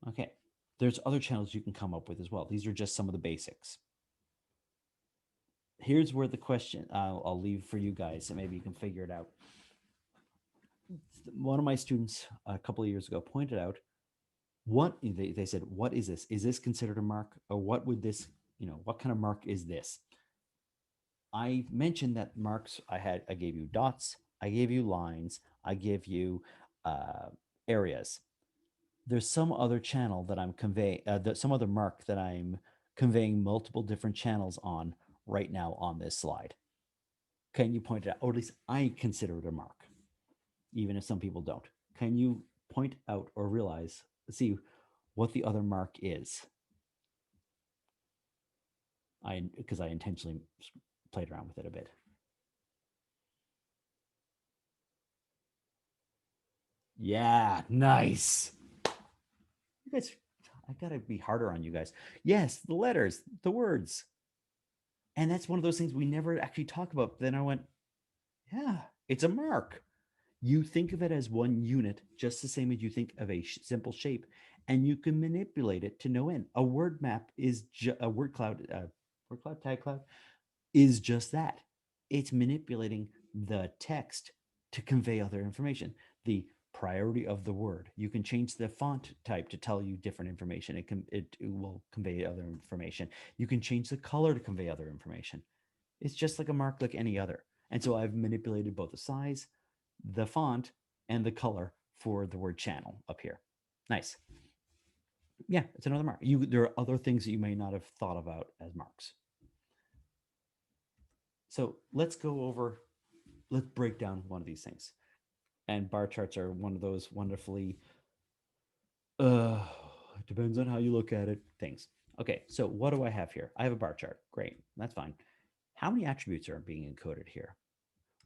Okay, there's other channels you can come up with as well. These are just some of the basics. Here's where the question I'll leave for you guys, and maybe you can figure it out. One of my students a couple of years ago pointed out, they said, what is this? Is this considered a mark? Or what would this, what kind of mark is this? I mentioned that marks, I gave you dots, I gave you lines, I gave you areas. There's some other channel that I'm conveying, some other mark that I'm conveying multiple different channels on right now on this slide. Can you point it out? Or at least I consider it a mark, even if some people don't. Can you point out or see what the other mark is? Because I intentionally played around with it a bit. Yeah, nice. You guys, I gotta be harder on you guys. Yes, the letters, the words. And that's one of those things we never actually talk about. Then I went, yeah, it's a mark. You think of it as one unit, just the same as you think of a simple shape, and you can manipulate it to no end. A word map is a word cloud, tag cloud is just that. It's manipulating the text to convey other information. The priority of the word. You can change the font type to tell you different information. It will convey other information. You can change the color to convey other information. It's just like a mark like any other. And so I've manipulated both the size, the font, and the color for the word channel up here. Nice. Yeah, it's another mark. There are other things that you may not have thought about as marks. So let's break down one of these things. And bar charts are one of those wonderfully, depends on how you look at it, things. Okay, so what do I have here? I have a bar chart. Great, that's fine. How many attributes are being encoded here?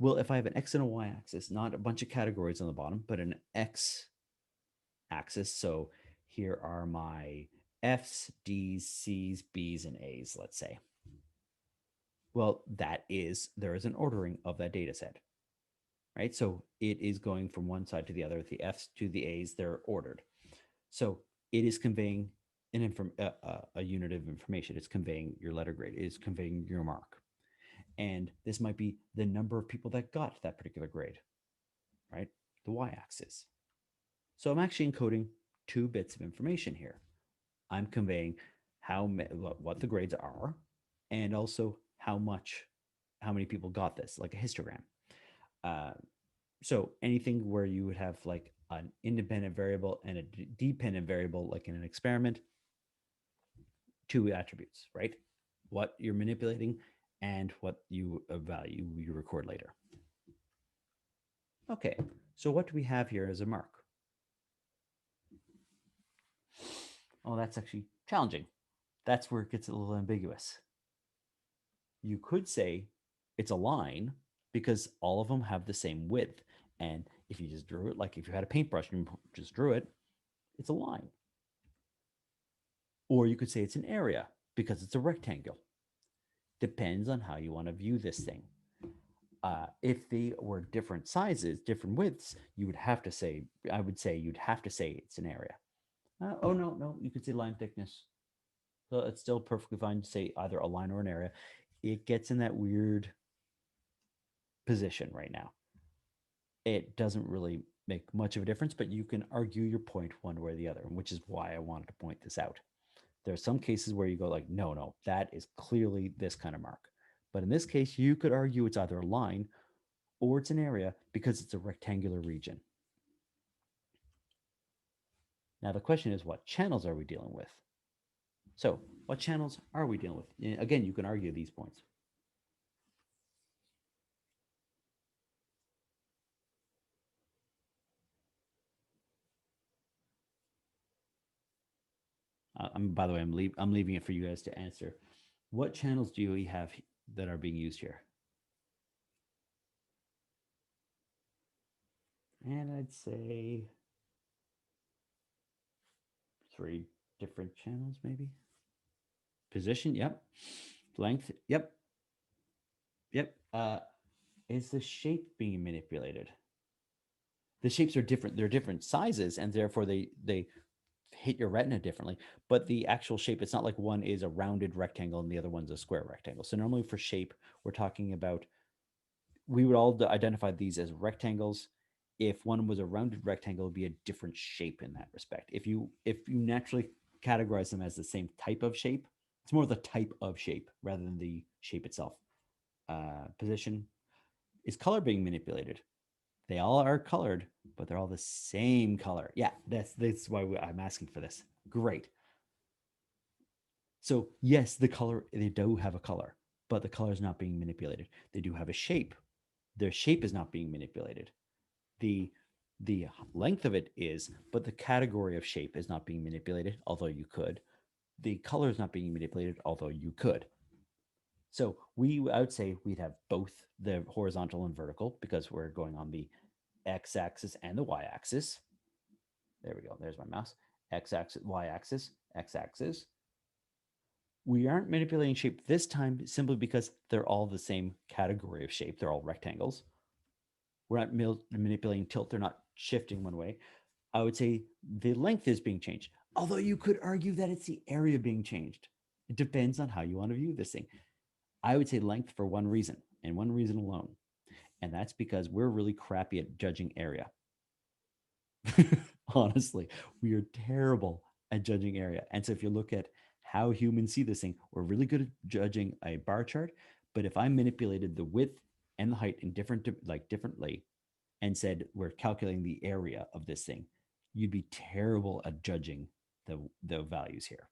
Well, if I have an X and a Y axis, not a bunch of categories on the bottom, but an X axis. So here are my F's, D's, C's, B's, and A's, let's say. Well, there is an ordering of that data set, right? So it is going from one side to the other. The F's to the A's, they're ordered. So it is conveying a unit of information. It's conveying your letter grade. It is conveying your mark. And this might be the number of people that got that particular grade, right? The y-axis. So I'm actually encoding 2 bits of information here. I'm conveying what the grades are, and also how many people got this, like a histogram. So anything where you would have like an independent variable and a dependent variable, like in an experiment, 2 attributes, right? What you're manipulating and what you value you record later. Okay, so what do we have here as a mark? Oh, that's actually challenging. That's where it gets a little ambiguous. You could say it's a line because all of them have the same width. And if you just drew it, like if you had a paintbrush and you just drew it, it's a line. Or you could say it's an area because it's a rectangle. Depends on how you want to view this thing. If they were different sizes, different widths, I would say you'd have to say it's an area. Oh, no, you could say line thickness. So it's still perfectly fine to say either a line or an area. It gets in that weird position right now. It doesn't really make much of a difference, but you can argue your point one way or the other, which is why I wanted to point this out. There are some cases where you go like, no, that is clearly this kind of mark. But in this case, you could argue it's either a line or it's an area because it's a rectangular region. Now the question is, what channels are we dealing with? So what channels are we dealing with? Again, you can argue these points. By the way, I'm leaving it for you guys to answer. What channels do we have that are being used here? And I'd say 3 different channels, maybe. Position, yep. Length, yep. Is the shape being manipulated? The shapes are different. They're different sizes, and therefore they hit your retina differently. But the actual shape, it's not like one is a rounded rectangle and the other one's a square rectangle. So normally for shape, we're talking about, we would all identify these as rectangles. If one was a rounded rectangle, it would be a different shape in that respect. If you naturally categorize them as the same type of shape, it's more the type of shape rather than the shape itself. Position, is color being manipulated? They all are colored, but they're all the same color. Yeah, that's why I'm asking for this. Great. So yes, the color, they do have a color, but the color is not being manipulated. They do have a shape. Their shape is not being manipulated. The length of it is, but the category of shape is not being manipulated, although you could. The color is not being manipulated, although you could. So I would say we'd have both the horizontal and vertical because we're going on the x-axis and the y-axis. There we go. There's my mouse. X-axis, Y-axis, X-axis. We aren't manipulating shape this time simply because they're all the same category of shape. They're all rectangles. We're not manipulating tilt. They're not shifting one way. I would say the length is being changed, although you could argue that it's the area being changed. It depends on how you want to view this thing. I would say length for one reason and one reason alone. And that's because we're really crappy at judging area. Honestly, we are terrible at judging area. And so if you look at how humans see this thing, we're really good at judging a bar chart. But if I manipulated the width and the height in differently and said we're calculating the area of this thing, you'd be terrible at judging the values here.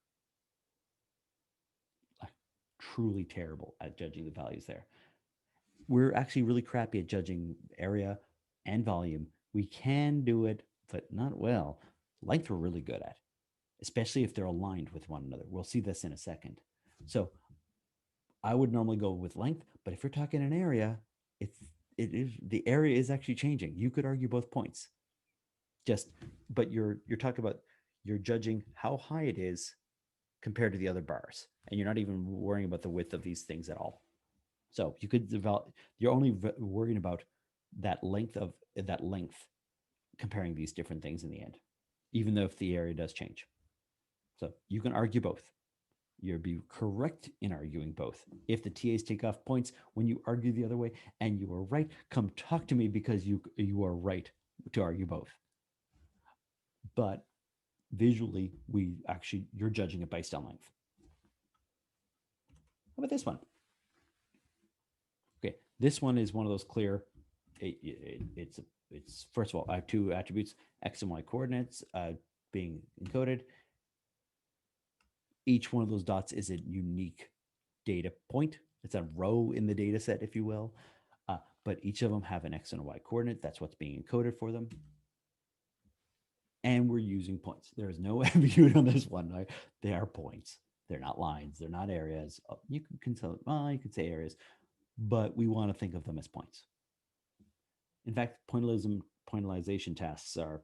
Like, truly terrible at judging the values there. We're actually really crappy at judging area and volume. We can do it, but not well. Length we're really good at, especially if they're aligned with one another. We'll see this in a second. So I would normally go with length, but if you're talking an area, the area is actually changing. You could argue both points. But you're talking about, you're judging how high it is compared to the other bars, and you're not even worrying about the width of these things at all. So you could develop, you're only worrying about that length comparing these different things in the end, even though if the area does change. So you can argue both. You'll be correct in arguing both. If the TAs take off points when you argue the other way and you are right, come talk to me, because you are right to argue both. But visually, you're judging it based on length. How about this one? Okay, this one is one of those clear. It's first of all, I have two attributes: X and Y coordinates being encoded. Each one of those dots is a unique data point. It's a row in the data set, if you will. But each of them have an X and a Y coordinate. That's what's being encoded for them. And we're using points. There is no ambiguity on this one. Right? They are points. They're not lines. They're not areas. You can say areas, but we want to think of them as points. In fact, pointillization tasks are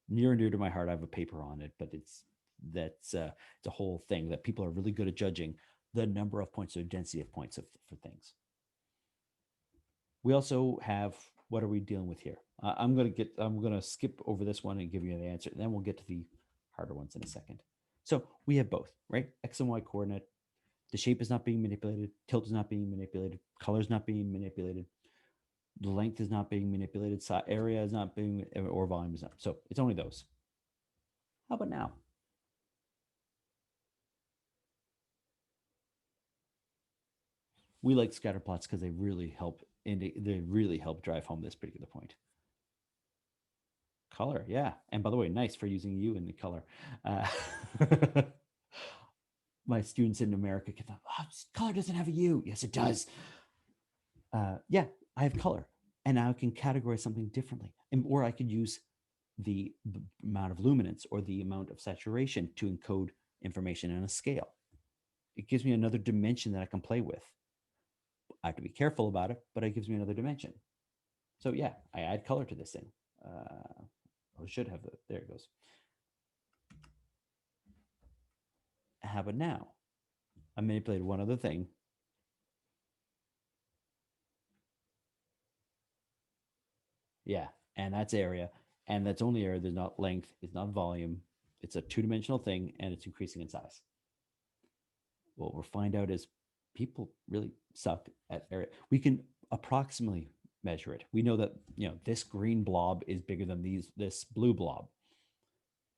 near and dear to my heart. I have a paper on it, but it's a whole thing that people are really good at judging the number of points or density of points for things. We also have, what are we dealing with here? I'm going to skip over this one and give you the answer. And then we'll get to the harder ones in a second. So we have both, right? X and Y coordinate. The shape is not being manipulated. Tilt is not being manipulated. Color is not being manipulated. The length is not being manipulated. Area is not being, or volume is not. So it's only those. How about now? We like scatter plots because they really help drive home this particular point. Color, yeah. And by the way, nice for using you in the color. My students in America can think, oh, color doesn't have a U. Yes, it does. Yeah, I have color. And now I can categorize something differently. Or I could use the amount of luminance or the amount of saturation to encode information in a scale. It gives me another dimension that I can play with. I have to be careful about it, but it gives me another dimension. So yeah, I add color to this thing. I should have there it goes. How about now? I manipulated one other thing. Yeah, and that's area. And that's only area. There's not length. It's not volume. It's a two-dimensional thing, and it's increasing in size. What we'll find out is people really suck at area. We can approximately measure it. We know that, this green blob is bigger than this blue blob.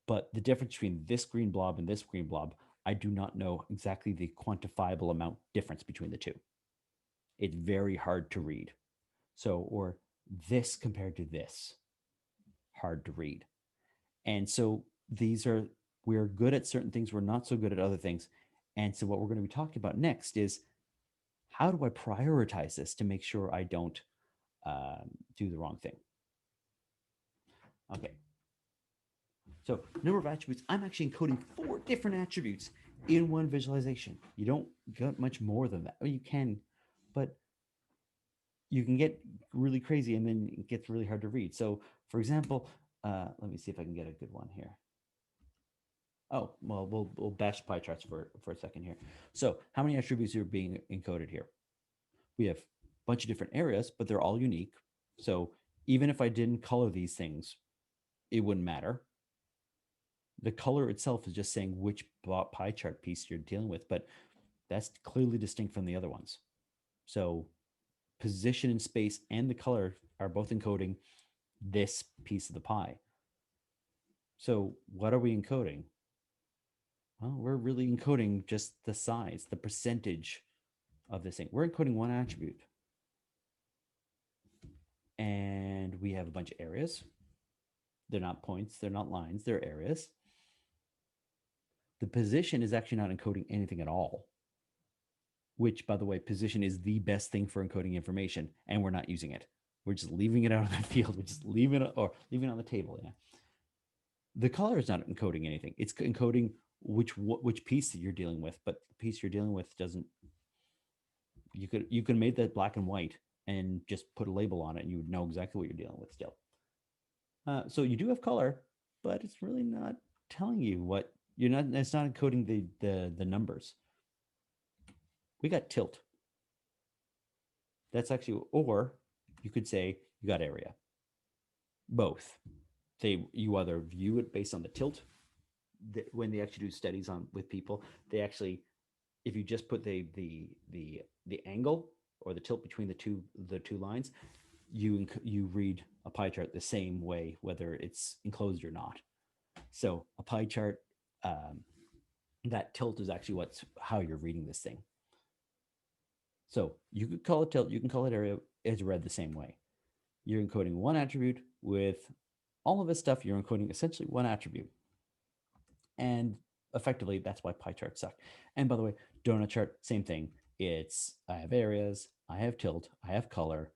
But the difference between this green blob and this green blob, I do not know exactly the quantifiable amount difference between the two. It's very hard to read. So, or this compared to this, hard to read. And so we're good at certain things. We're not so good at other things. And so what we're going to be talking about next is, how do I prioritize this to make sure I don't do the wrong thing? Okay. So number of attributes, I'm actually encoding 4 different attributes in one visualization. You don't get much more than that. Well, you can, but you can get really crazy and then it gets really hard to read. So for example, Let me see if I can get a good one here. Oh, well, we'll bash pie charts for a second here. So how many attributes are being encoded here? We have a bunch of different areas, but they're all unique. So even if I didn't color these things, it wouldn't matter. The color itself is just saying which pie chart piece you're dealing with, but that's clearly distinct from the other ones. So position in space and the color are both encoding this piece of the pie. So what are we encoding? Well, we're really encoding just the size, the percentage of this thing. We're encoding one attribute. And we have a bunch of areas. They're not points, they're not lines, they're areas. The position is actually not encoding anything at all, which, by the way, position is the best thing for encoding information, and we're not using it. We're just leaving it out of the field. We're just leaving it, or leaving it on the table. Yeah. The color is not encoding anything. It's encoding which piece that you're dealing with, but the piece you're dealing with doesn't. You could have made that black and white and just put a label on it, and you would know exactly what you're dealing with still. So you do have color, but it's really not telling you what you're not. It's not encoding the numbers. We got tilt. That's actually, or you could say you got area. Both. You either view it based on the tilt. When they actually do studies on with people, they actually, if you just put the angle or the tilt between the two lines, you read a pie chart the same way, whether it's enclosed or not. So a pie chart, that tilt is actually how you're reading this thing. So you could call it tilt, you can call it area. It's read the same way. You're encoding one attribute with all of this stuff. You're encoding essentially one attribute. And effectively, that's why pie charts suck. And by the way, donut chart, same thing. I have areas, I have tilt, I have color,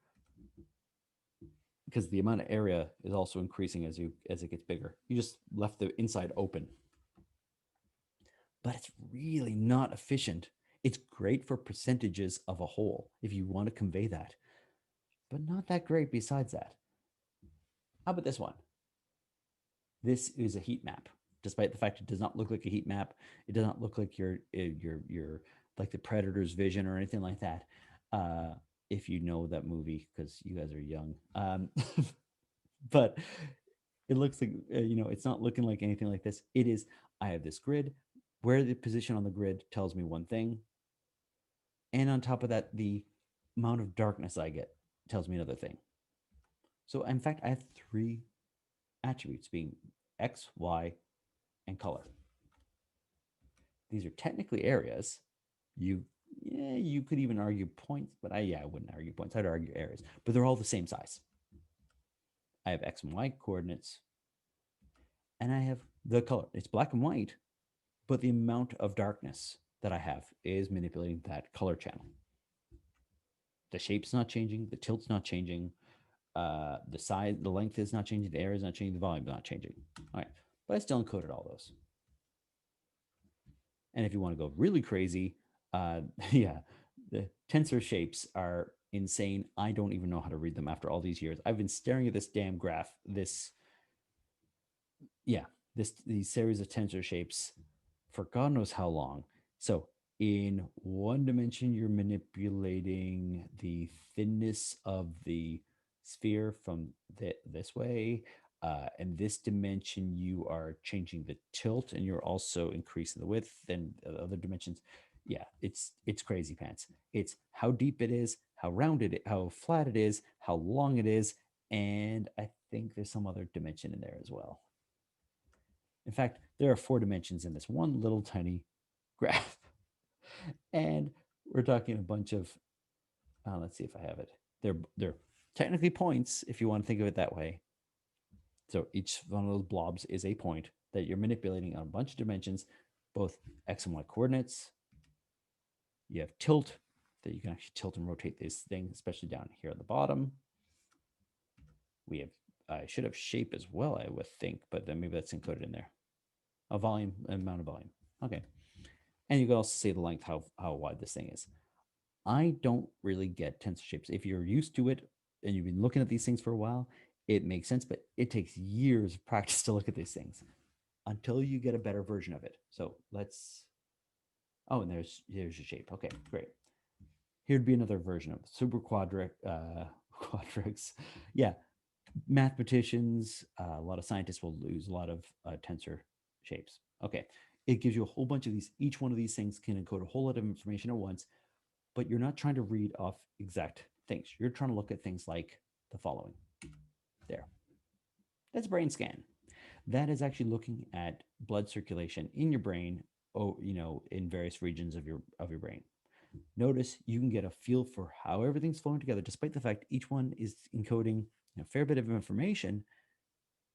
because the amount of area is also increasing as it gets bigger. You just left the inside open. But it's really not efficient. It's great for percentages of a whole if you want to convey that, but not that great besides that. How about this one? This is a heat map. Despite the fact it does not look like a heat map, it does not look like your like the Predator's vision or anything like that. If you know that movie, because you guys are young, but it looks like it's not looking like anything like this. It is. I have this grid. Where the position on the grid tells me one thing, and on top of that, the amount of darkness I get tells me another thing. So in fact, I have three attributes, being X, Y, and color. These are technically areas. You could even argue points, but I wouldn't argue points. I'd argue areas, but they're all the same size. I have X and Y coordinates, and I have the color. It's black and white, but the amount of darkness that I have is manipulating that color channel. The shape's not changing, the tilt's not changing, the size, the length is not changing, the area is not changing, the volume is not changing. All right, but I still encoded all those. And if you want to go really crazy, yeah, the tensor shapes are insane. I don't even know how to read them after all these years. I've been staring at this damn graph, these series of tensor shapes for God knows how long. So in one dimension, you're manipulating the thinness of the sphere from this way. And this dimension, you are changing the tilt, and you're also increasing the width. And other dimensions, yeah, it's crazy pants. It's how deep it is, how rounded it, how flat it is, how long it is, and I think there's some other dimension in there as well. In fact, there are 4 dimensions in this one little tiny graph. And we're talking a bunch of, let's see if I have it. They're technically points, if you want to think of it that way. So each one of those blobs is a point that you're manipulating on a bunch of dimensions, both X and Y coordinates. You have tilt, that you can actually tilt and rotate this thing, especially down here at the bottom. We have, I should have shape as well, I would think, but then maybe that's encoded in there. A volume, amount of volume. Okay. And you can also say the length, how wide this thing is. I don't really get tensor shapes. If you're used to it and you've been looking at these things for a while, it makes sense, but it takes years of practice to look at these things until you get a better version of it. So let's, oh, and there's your shape. Okay, great. Here'd be another version of super quadrics. Yeah, mathematicians, a lot of scientists will use a lot of tensor shapes. Okay, it gives you a whole bunch of these. Each one of these things can encode a whole lot of information at once, but you're not trying to read off exact things. You're trying to look at things like the following. There. That's a brain scan. That is actually looking at blood circulation in your brain, in various regions of your brain. Notice you can get a feel for how everything's flowing together, despite the fact each one is encoding a fair bit of information.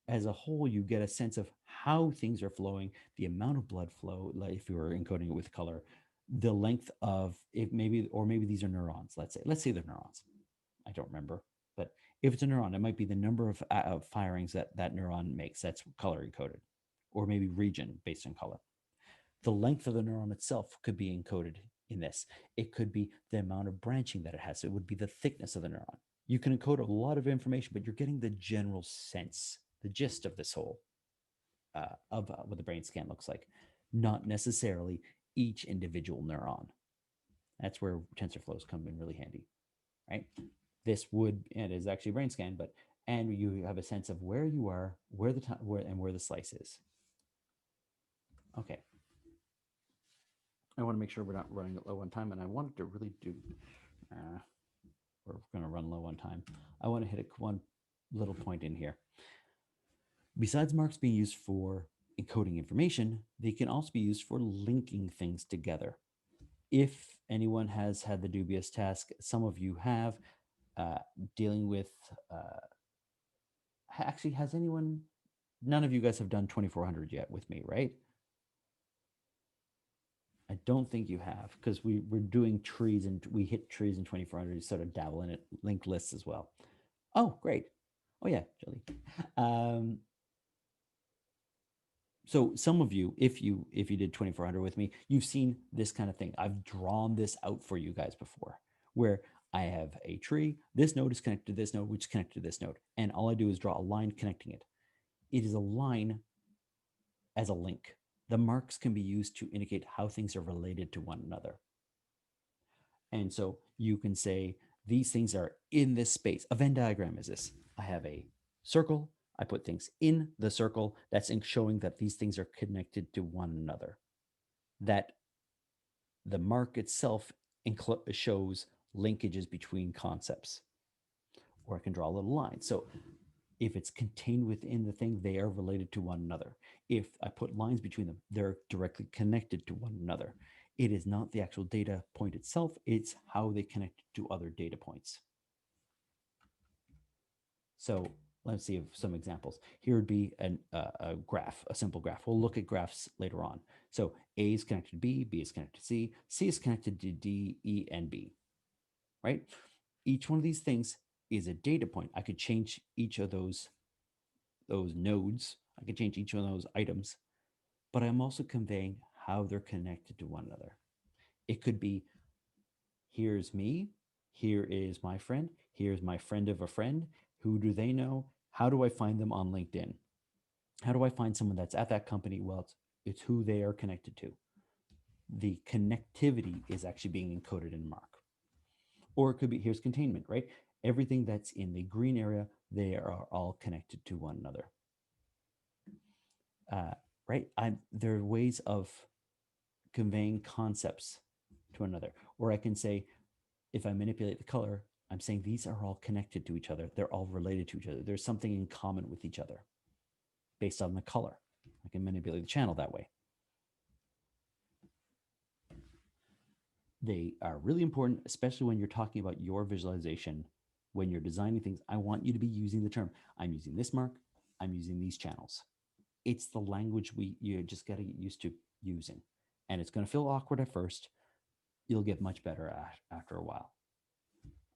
As a whole, you get a sense of how things are flowing, the amount of blood flow, like if you were encoding it with color, the length of it, maybe these are neurons. Let's say they're neurons. I don't remember, but if it's a neuron, it might be the number of firings that neuron makes. That's color encoded, or maybe region based on color. The length of the neuron itself could be encoded in this. It could be the amount of branching that it has. It would be the thickness of the neuron. You can encode a lot of information, but you're getting the general sense, the gist of this whole of what the brain scan looks like, not necessarily each individual neuron. That's where TensorFlows come in really handy, right? This would, and it is actually a brain scan, and you have a sense of where you are, where the slice is. Okay. I want to make sure we're not running low on time, and I wanted to really do. We're going to run low on time. I want to hit one little point in here. Besides marks being used for encoding information, they can also be used for linking things together. If anyone has had the dubious task, some of you have, dealing with, actually, has anyone, none of you guys have done 2400 yet with me, right? I don't think you have, because we're doing trees and we hit trees in 2400, sort of dabble in it, linked lists as well. Oh, great. Oh yeah, Julie. So some of you, if you did 2400 with me, you've seen this kind of thing. I've drawn this out for you guys before, where I have a tree. This node is connected to this node, which is connected to this node. And all I do is draw a line connecting it. It is a line as a link. The marks can be used to indicate how things are related to one another. And so you can say these things are in this space. A Venn diagram is this. I have a circle. I put things in the circle. That's showing that these things are connected to one another. That the mark itself shows linkages between concepts. Or I can draw a little line. So if it's contained within the thing, they are related to one another. If I put lines between them, they're directly connected to one another. It is not the actual data point itself, it's how they connect to other data points. So let's see some examples. Here would be a graph, a simple graph. We'll look at graphs later on. So A is connected to B, B is connected to C, C is connected to D, E, and B, right? Each one of these things is a data point. I could change each of those nodes. I could change each of those items, but I'm also conveying how they're connected to one another. It could be, here's me, here is my friend, here's my friend of a friend. Who do they know? How do I find them on LinkedIn? How do I find someone that's at that company? Well, it's who they are connected to. The connectivity is actually being encoded in mark. Or it could be, here's containment, right? Everything that's in the green area, they are all connected to one another. Right? There are ways of conveying concepts to another. Or I can say, if I manipulate the color, I'm saying these are all connected to each other. They're all related to each other. There's something in common with each other based on the color. I can manipulate the channel that way. They are really important, especially when you're talking about your visualization. When you're designing things, I want you to be using the term, I'm using this mark, I'm using these channels. It's the language you just got to get used to using. And it's going to feel awkward at first. You'll get much better after a while.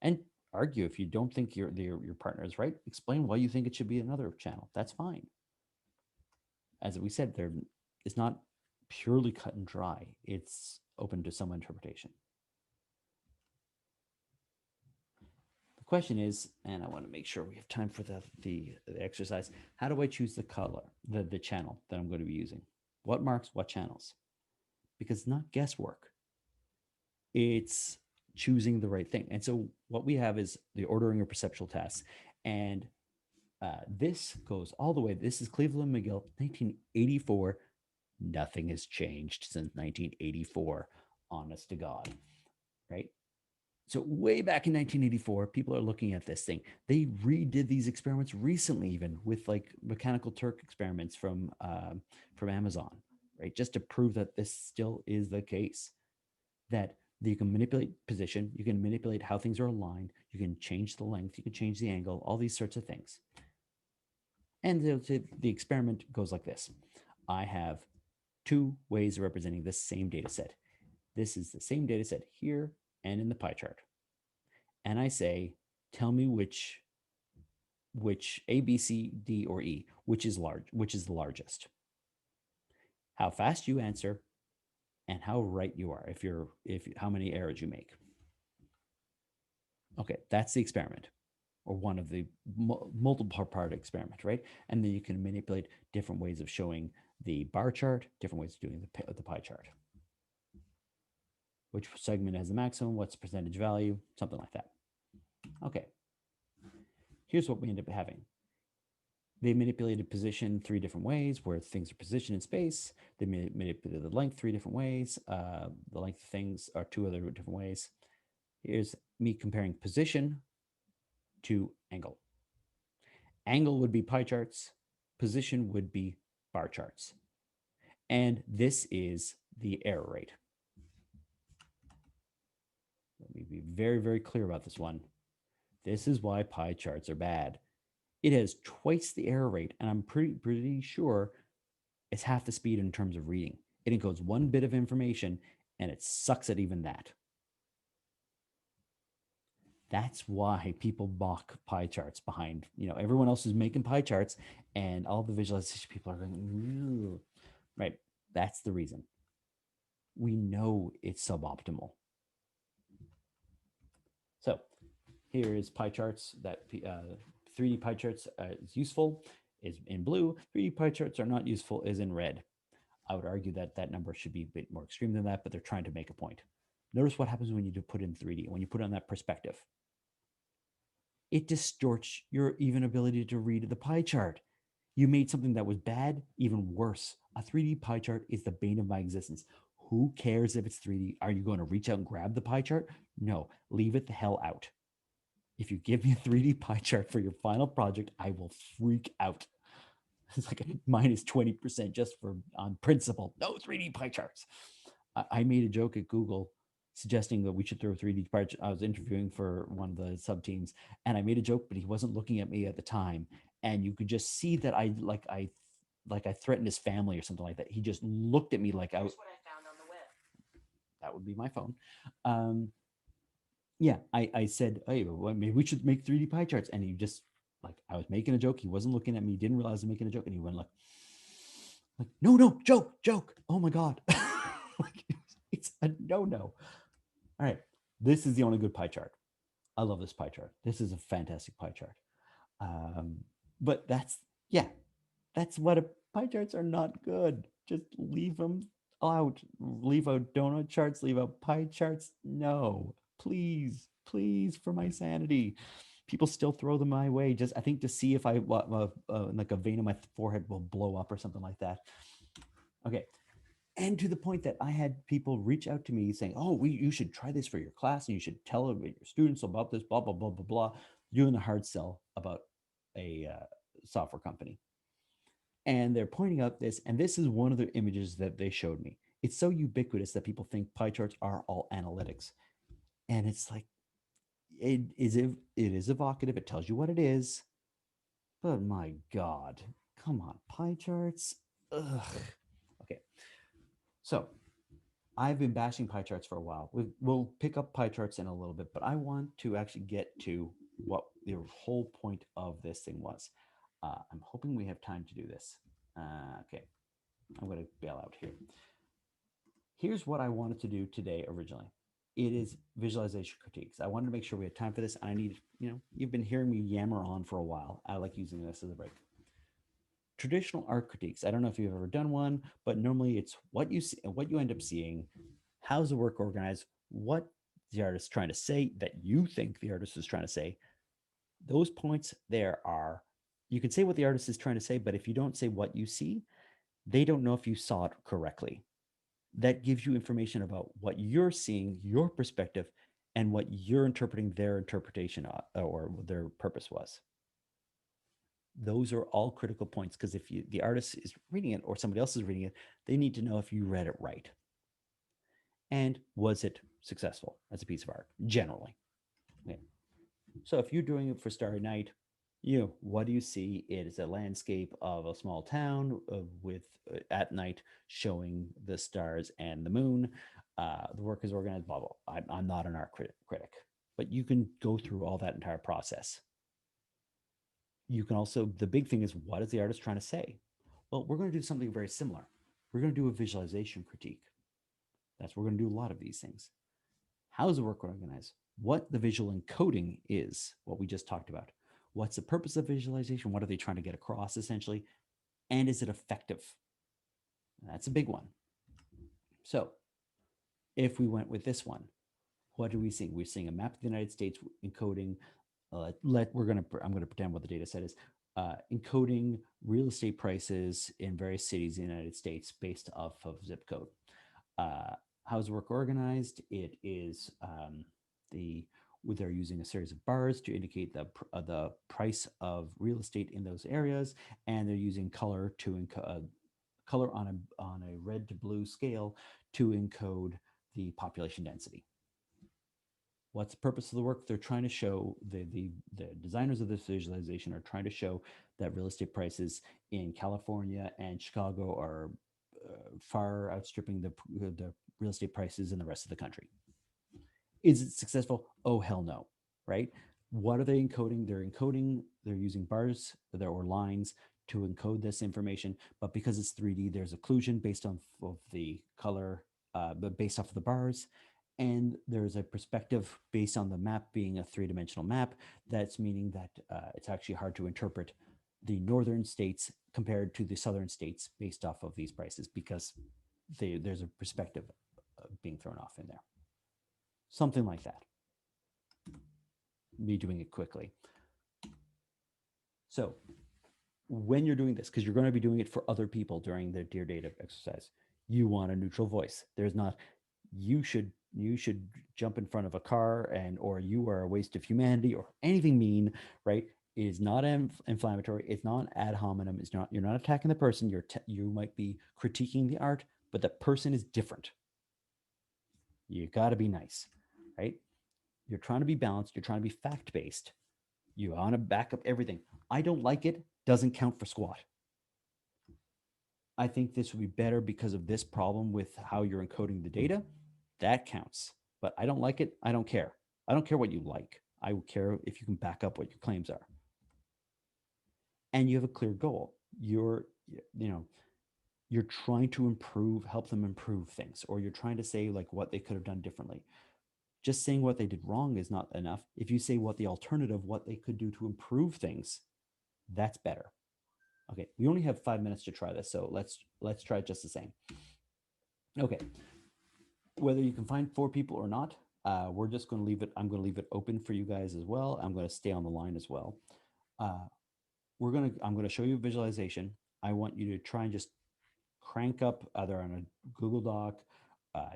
And argue if you don't think your partner is right. Explain why you think it should be another channel. That's fine. As we said, it's not purely cut and dry. It's open to some interpretation. The question is, and I want to make sure we have time for the exercise. How do I choose the color, the channel that I'm going to be using? What marks what channels? Because it's not guesswork. It's choosing the right thing. And so what we have is the ordering of perceptual tasks. And this goes all the way. This is Cleveland McGill, 1984. Nothing has changed since 1984, honest to God, right? So way back in 1984, people are looking at this thing. They redid these experiments recently, even with like Mechanical Turk experiments from Amazon, right? Just to prove that this still is the case, that you can manipulate position, you can manipulate how things are aligned, you can change the length, you can change the angle, all these sorts of things. And the experiment goes like this. I have two ways of representing the same data set. This is the same data set here and in the pie chart. And I say, tell me which A, B, C, D, or E, which is the largest. How fast you answer and how right you are, how many errors you make. Okay, that's the experiment, or one of the multiple part experiment, right? And then you can manipulate different ways of showing the bar chart, different ways of doing the pie chart. Which segment has the maximum, what's the percentage value, something like that. Okay, here's what we end up having. They manipulated position 3 different ways, where things are positioned in space. They manipulated the length 3 different ways. The length of things are 2 other different ways. Here's me comparing position to angle. Angle would be pie charts. Position would be bar charts. And this is the error rate. Let me be very, very clear about this one. This is why pie charts are bad. It has twice the error rate, and I'm pretty sure it's half the speed in terms of reading. It encodes 1 bit of information, and it sucks at even that. That's why people mock pie charts behind, everyone else is making pie charts, and all the visualization people are going, ugh. Right? That's the reason. We know it's suboptimal. So here is pie charts that 3D pie charts is useful, is in blue. 3D pie charts are not useful, is in red. I would argue that that number should be a bit more extreme than that, but they're trying to make a point. Notice what happens when you do put in 3D, when you put on that perspective. It distorts your even ability to read the pie chart. You made something that was bad even worse. A 3D pie chart is the bane of my existence. Who cares if it's 3D? Are you going to reach out and grab the pie chart? No, leave it the hell out. If you give me a 3D pie chart for your final project, I will freak out. It's like minus 20% just for on principle. No 3D pie charts. I made a joke at Google suggesting that we should throw 3D pie charts. I was interviewing for one of the sub teams, and I made a joke, but he wasn't looking at me at the time, and you could just see that I threatened his family or something like that. He just looked at me like I was. What I found on the web. That would be my phone. Yeah, I said, hey, well, maybe we should make 3D pie charts. And he just, I was making a joke. He wasn't looking at me, didn't realize I was making a joke. And he went like no, joke. Oh my God. It's a no. All right. This is the only good pie chart. I love this pie chart. This is a fantastic pie chart. But that's what pie charts are not good. Just leave them out. Leave out donut charts, leave out pie charts. No. Please, for my sanity. People still throw them my way, I think to see if like a vein in my forehead will blow up or something like that. Okay. And to the point that I had people reach out to me saying, oh, you should try this for your class and you should tell your students about this, blah, blah, blah, blah, blah, doing a hard sell about a software company. And they're pointing out this, and this is one of the images that they showed me. It's so ubiquitous that people think pie charts are all analytics. And it's like, it is evocative. It tells you what it is. But my God, come on, pie charts. Ugh. Okay. So I've been bashing pie charts for a while. We'll pick up pie charts in a little bit, but I want to actually get to what the whole point of this thing was. I'm hoping we have time to do this. Okay. I'm going to bail out here. Here's what I wanted to do today originally. it is visualization critiques. I wanted to make sure we had time for this. I need, you've been hearing me yammer on for a while. I like using this as a break. Traditional art critiques. I don't know if you've ever done one, but normally it's what you see, what you end up seeing. How's the work organized? What the artist is trying to say that you think the artist is trying to say. Those points there are, you can say what the artist is trying to say, but if you don't say what you see, they don't know if you saw it correctly. That gives you information about what you're seeing, your perspective, and what you're interpreting their interpretation or their purpose was. Those are all critical points, because if the artist is reading it or somebody else is reading it, they need to know if you read it right. And was it successful as a piece of art, generally? Okay. So if you're doing it for Starry Night, what do you see? It is a landscape of a small town with at night showing the stars and the moon. The work is organized, blah, blah. I'm not an art critic, but you can go through all that entire process. You can also, the big thing is, what is the artist trying to say? Well, we're going to do something very similar. We're going to do a visualization critique. We're going to do a lot of these things. How is the work organized? What the visual encoding is, what we just talked about. What's the purpose of visualization? What are they trying to get across, essentially? And is it effective? That's a big one. So if we went with this one, what do we see? We're seeing a map of the United States encoding, I'm going to pretend what the data set is, encoding real estate prices in various cities in the United States based off of zip code. How's the work organized? It is they're using a series of bars to indicate the price of real estate in those areas, and they're using color to color on a red to blue scale to encode the population density. What's the purpose of the work? They're trying to show, the designers of this visualization are trying to show that real estate prices in California and Chicago are far outstripping the real estate prices in the rest of the country. Is it successful? Oh, hell no, right? What are they encoding? They're using bars or lines to encode this information, but because it's 3D, there's occlusion based on of the color, but based off of the bars. And there's a perspective based on the map being a three-dimensional map. That's meaning that it's actually hard to interpret the northern states compared to the southern states based off of these prices, because there's a perspective being thrown off in there. Something like that. Me doing it quickly. So when you're doing this, because you're going to be doing it for other people during the Dear Data exercise, you want a neutral voice. There's not, you should jump in front of a car or you are a waste of humanity or anything mean, right? It is not inflammatory. It's not ad hominem. It's not, you're not attacking the person. You might be critiquing the art, but the person is different. You got to be nice, right? You're trying to be balanced. You're trying to be fact-based. You want to back up everything. I don't like it doesn't count for squat. I think this would be better because of this problem with how you're encoding the data. That counts. But I don't like it. I don't care. I don't care what you like. I will care if you can back up what your claims are. And you have a clear goal. You're trying to help them improve things, or you're trying to say like what they could have done differently. Just saying what they did wrong is not enough. If you say what they could do to improve things, that's better. Okay, we only have 5 minutes to try this, so let's try it just the same. Okay, whether you can find 4 people or not, we're just going to leave it. I'm going to leave it open for you guys as well. I'm going to stay on the line as well. I'm going to show you a visualization. I want you to try and just crank up either on a Google Doc.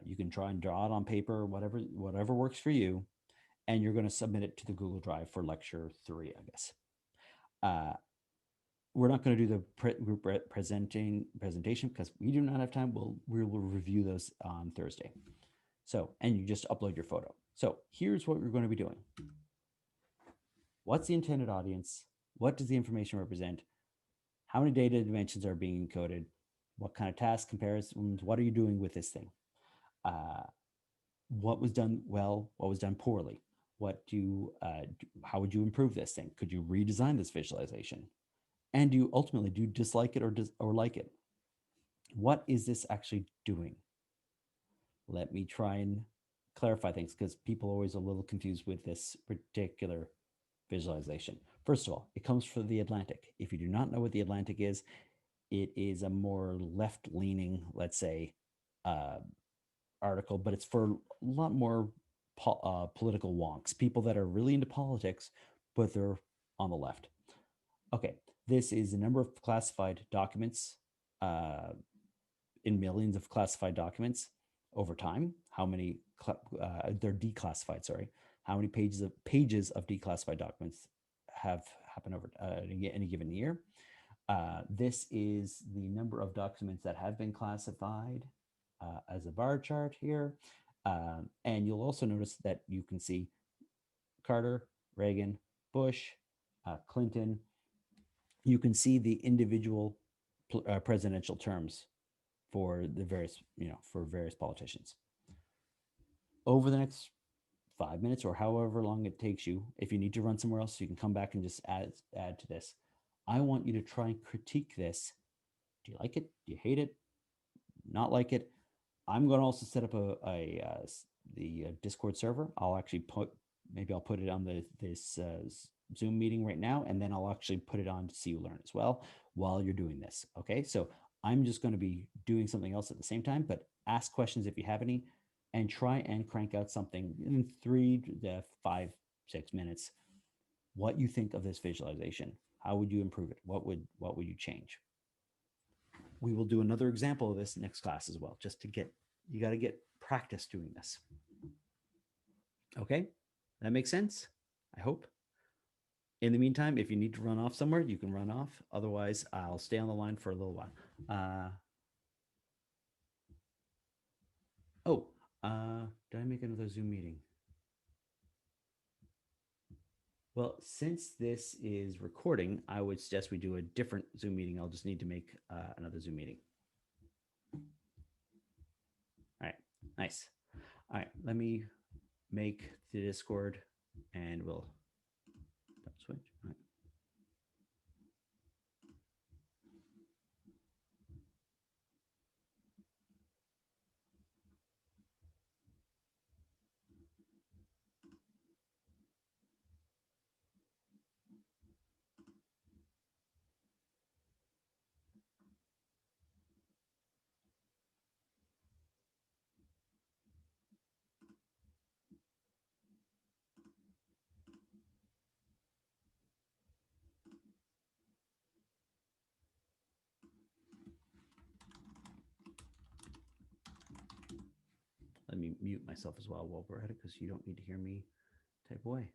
You can try and draw it on paper, whatever works for you, and you're going to submit it to the Google Drive for lecture 3, I guess. We're not going to do the group presentation because we do not have time. We will review those on Thursday. So, and you just upload your photo. So here's what we're going to be doing. What's the intended audience? What does the information represent? How many data dimensions are being encoded? What kind of task comparisons? What are you doing with this thing? What was done well? What was done poorly? How would you improve this thing? Could you redesign this visualization? And do you dislike it or like it? What is this actually doing? Let me try and clarify things because people are always a little confused with this particular visualization. First of all, it comes from the Atlantic. If you do not know what the Atlantic is, it is a more left-leaning, let's say, article, but it's for a lot more political wonks, people that are really into politics, but they're on the left. Okay, this is the number of classified documents in millions of classified documents over time. How many they're declassified? Sorry, how many pages of declassified documents have happened over any given year? This is the number of documents that have been classified as a bar chart here. And you'll also notice that you can see Carter, Reagan, Bush, Clinton. You can see the individual presidential terms for the various, for various politicians. Over the next 5 minutes or however long it takes you, if you need to run somewhere else, you can come back and just add to this. I want you to try and critique this. Do you like it? Do you hate it? Not like it? I'm going to also set up the Discord server. I'll actually maybe I'll put it on this Zoom meeting right now, and then I'll actually put it on to See You Learn as well while you're doing this. Okay, so I'm just going to be doing something else at the same time, but ask questions if you have any, and try and crank out something in 3 to 5, 6 minutes. What you think of this visualization? How would you improve it? What would you change? We will do another example of this next class as well, just to you got to get practice doing this. Okay, that makes sense, I hope. In the meantime, if you need to run off somewhere, you can run off. Otherwise, I'll stay on the line for a little while. Did I make another Zoom meeting? Well, since this is recording, I would suggest we do a different Zoom meeting. I'll just need to make another Zoom meeting. All right, nice. All right, let me make the Discord and we'll switch. All right. Let me mute myself as well while we're at it, because you don't need to hear me type away.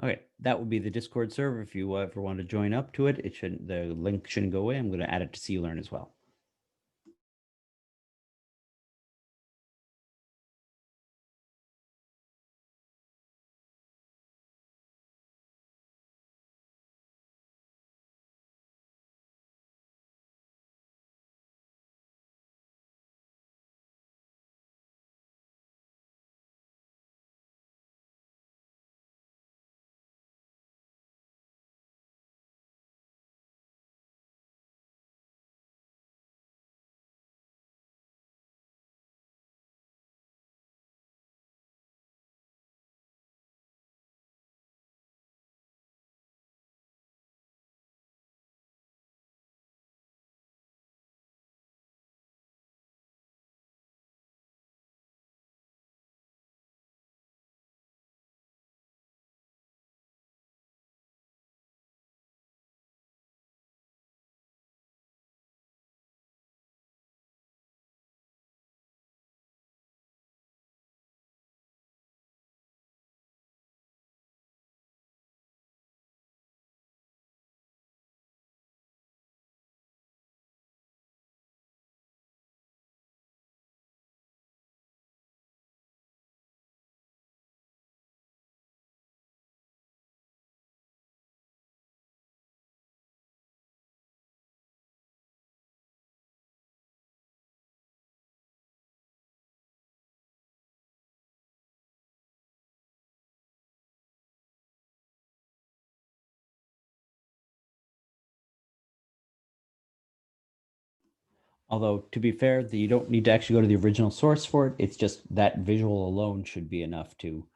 Okay, that will be the Discord server. If you ever want to join up to it, the link shouldn't go away. I'm going to add it to See You Learn as well. Although, to be fair, you don't need to actually go to the original source for it. It's just that visual alone should be enough to,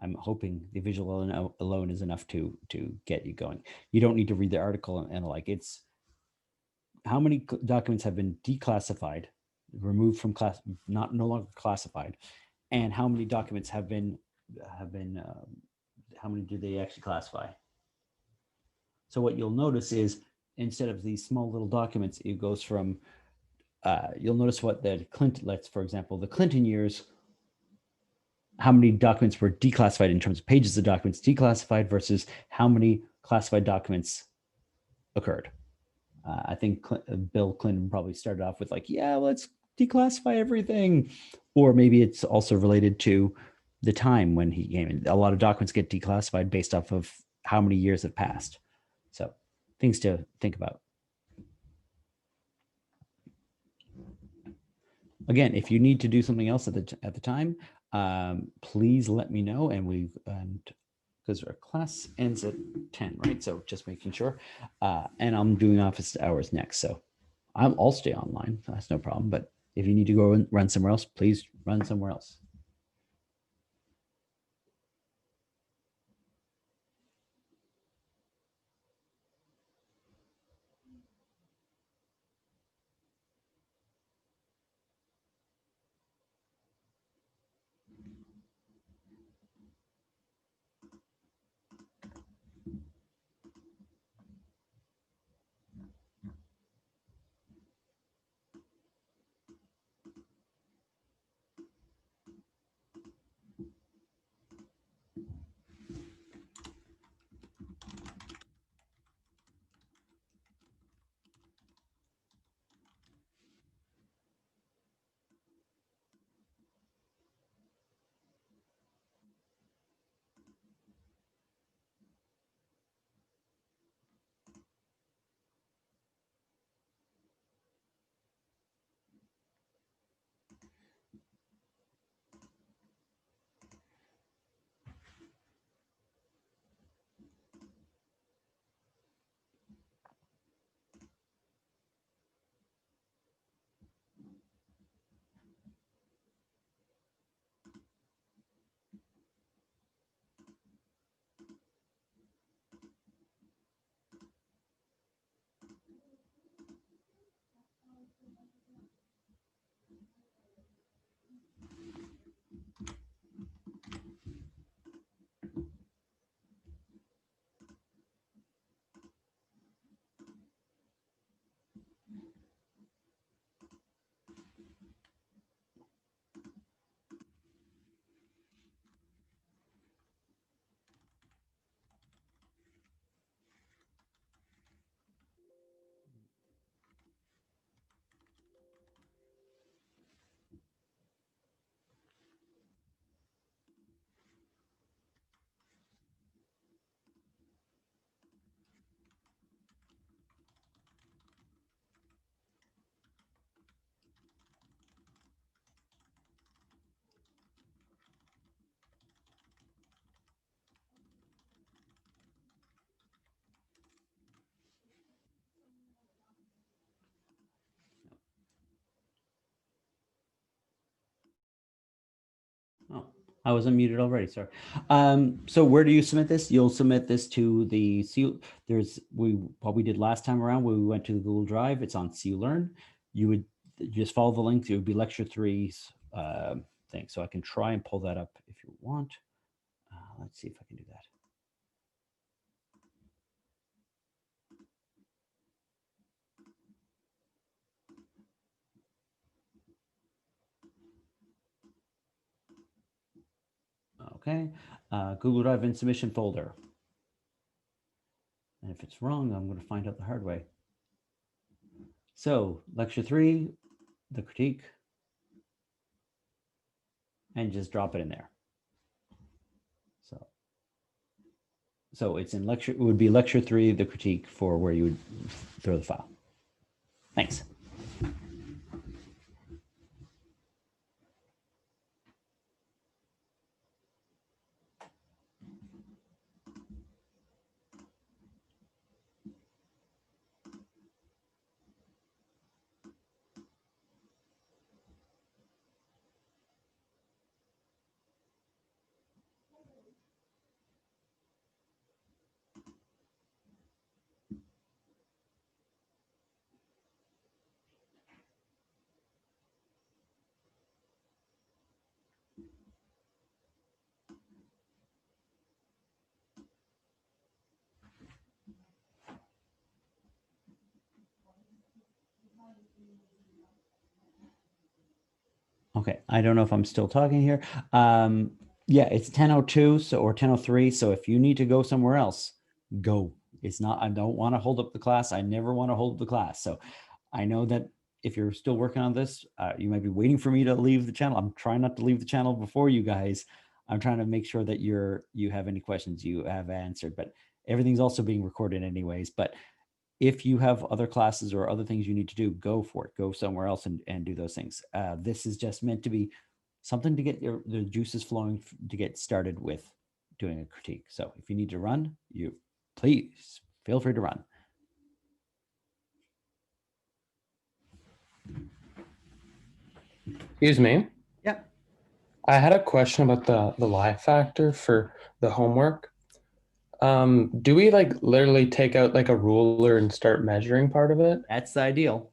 I'm hoping the visual alone is enough to get you going. You don't need to read the article and like, it's how many documents have been declassified, removed from class, no longer classified, and how many documents have been how many do they actually classify? So what you'll notice is instead of these small little documents, it goes from you'll notice what the Clinton, for example, the Clinton years, how many documents were declassified in terms of pages of documents declassified versus how many classified documents occurred. I think Bill Clinton probably started off with like, yeah, let's declassify everything. Or maybe it's also related to the time when he came in. A lot of documents get declassified based off of how many years have passed. So things to think about. Again, if you need to do something else at the time, please let me know. And because our class ends at 10, right? So just making sure. And I'm doing office hours next. So I'll stay online. That's no problem. But if you need to go and run somewhere else, please run somewhere else. Oh, I was unmuted already. Sorry. So where do you submit this? You'll submit this to the CU. What we did last time around, when we went to the Google Drive, it's on CU Learn. You would just follow the link. It would be lecture 3's thing. So I can try and pull that up if you want. Let's see if I can do that. Okay, Google Drive in submission folder. And if it's wrong, I'm going to find out the hard way. So lecture 3, the critique, and just drop it in there. So it's in lecture, it would be lecture 3, the critique, for where you would throw the file. Thanks. Okay, I don't know if I'm still talking here. Yeah, it's 10:02 or 10:03. So if you need to go somewhere else, go. It's not, I don't want to hold up the class. I never want to hold up the class. So I know that if you're still working on this, you might be waiting for me to leave the channel. I'm trying not to leave the channel before you guys. I'm trying to make sure that you have any questions you have answered, but everything's also being recorded anyways. But if you have other classes or other things you need to do, go for it. Go somewhere else and do those things. This is just meant to be something to get the juices flowing to get started with doing a critique. So if you need to run, you please feel free to run. Excuse me. Yeah. I had a question about the lie factor for the homework. Do we like literally take out like a ruler and start measuring part of it? That's the ideal.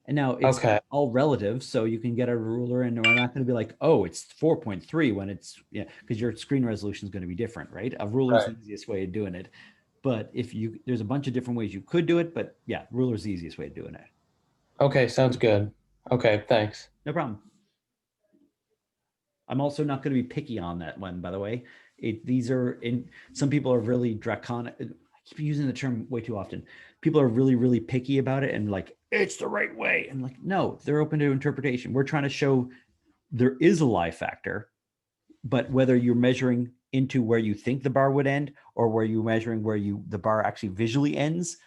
And now it's Okay. all relative. So you can get a ruler and we're not going to be like, oh, it's 4.3 when it's, yeah, because your screen resolution is going to be different, right? A ruler is Right. the easiest way of doing it. But if you, there's a bunch of different ways you could do it, but yeah, ruler is the easiest way of doing it. Okay, sounds good. Okay, thanks. No problem. I'm also not going to be picky on that one, by the way. These are in, some people are really draconic. I keep using the term way too often. People are really, really picky about it and like, it's the right way. And like, no, they're open to interpretation. We're trying to show there is a lie factor, but whether you're measuring into where you think the bar would end or where you're measuring where the bar actually visually ends,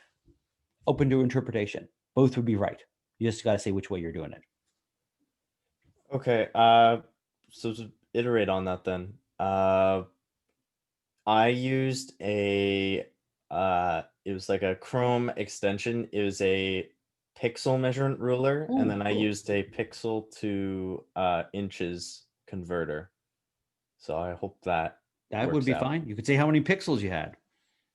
open to interpretation. Both would be right. You just got to say which way you're doing it. Okay, so to iterate on that then, I used a, it was like a Chrome extension. It was a pixel measurement ruler, Oh, and then I cool. used a pixel to inches converter. So I hope that That would works be out. fine. You could say how many pixels you had.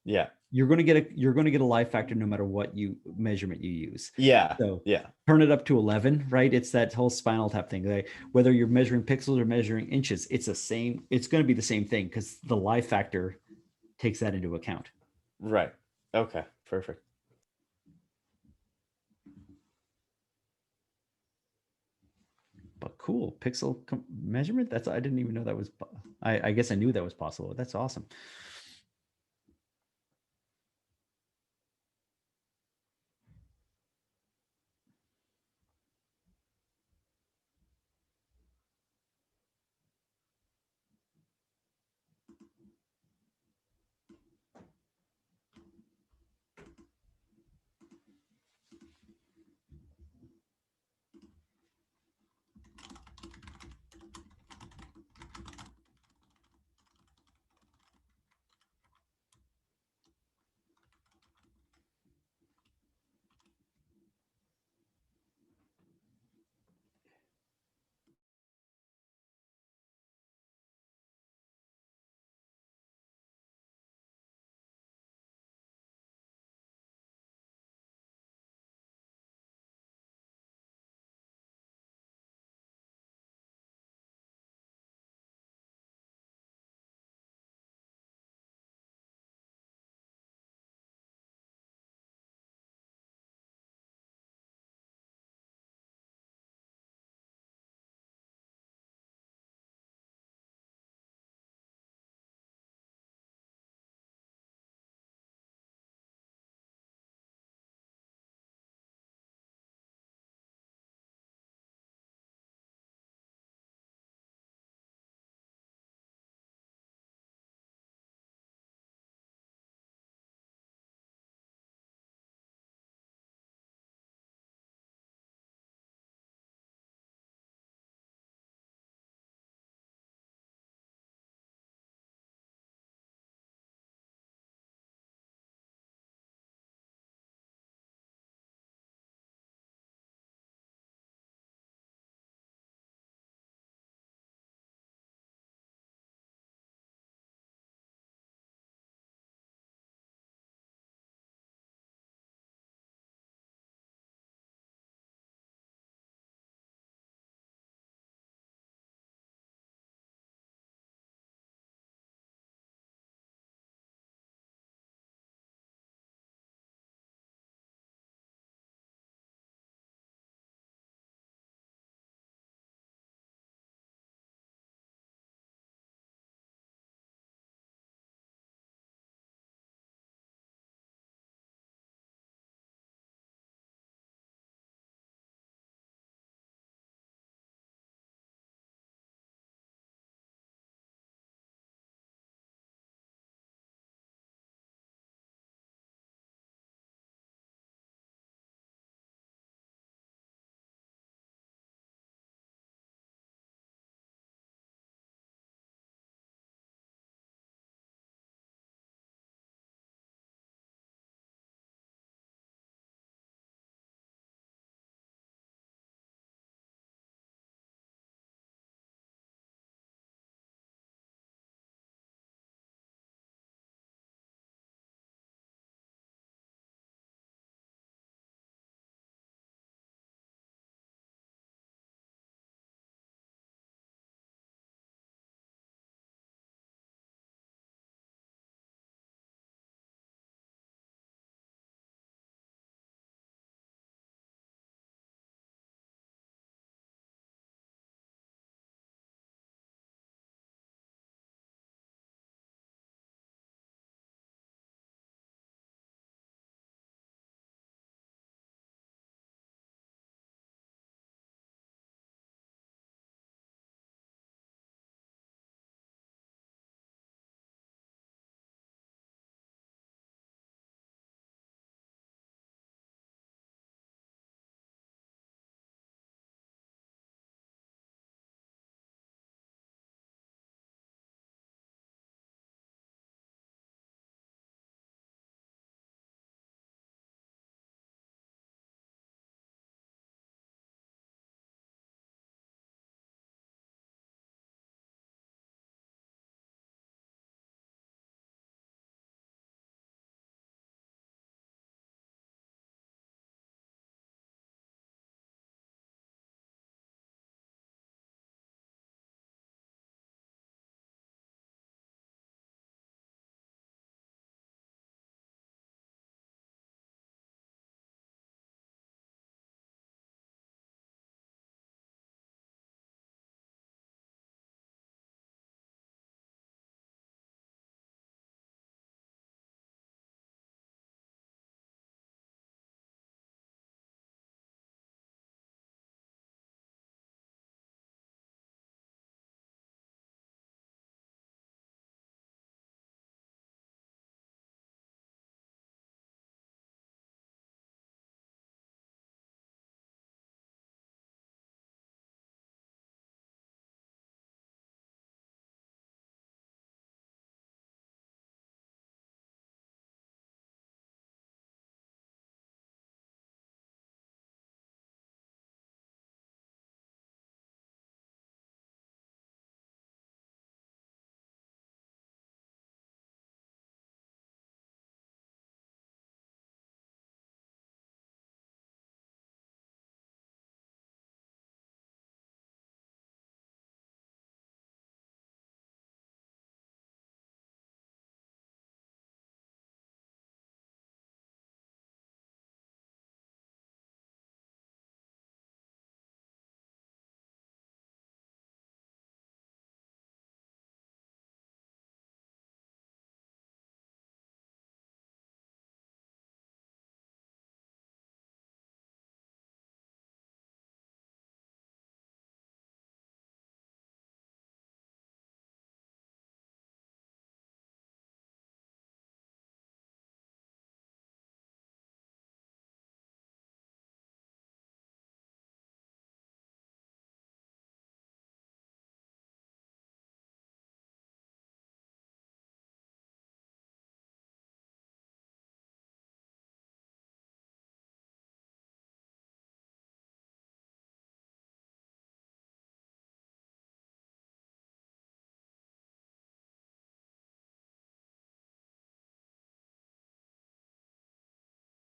Yeah, You're going to get a lie factor no matter what measurement you use. yeah, So yeah, turn it up to 11, right? It's that whole Spinal Tap thing. Like, whether you're measuring pixels or measuring inches, it's going to be the same thing because the lie factor takes that into account. right. Okay, perfect. But cool, pixel measurement. I didn't even know that was. I guess I knew that was possible. That's awesome.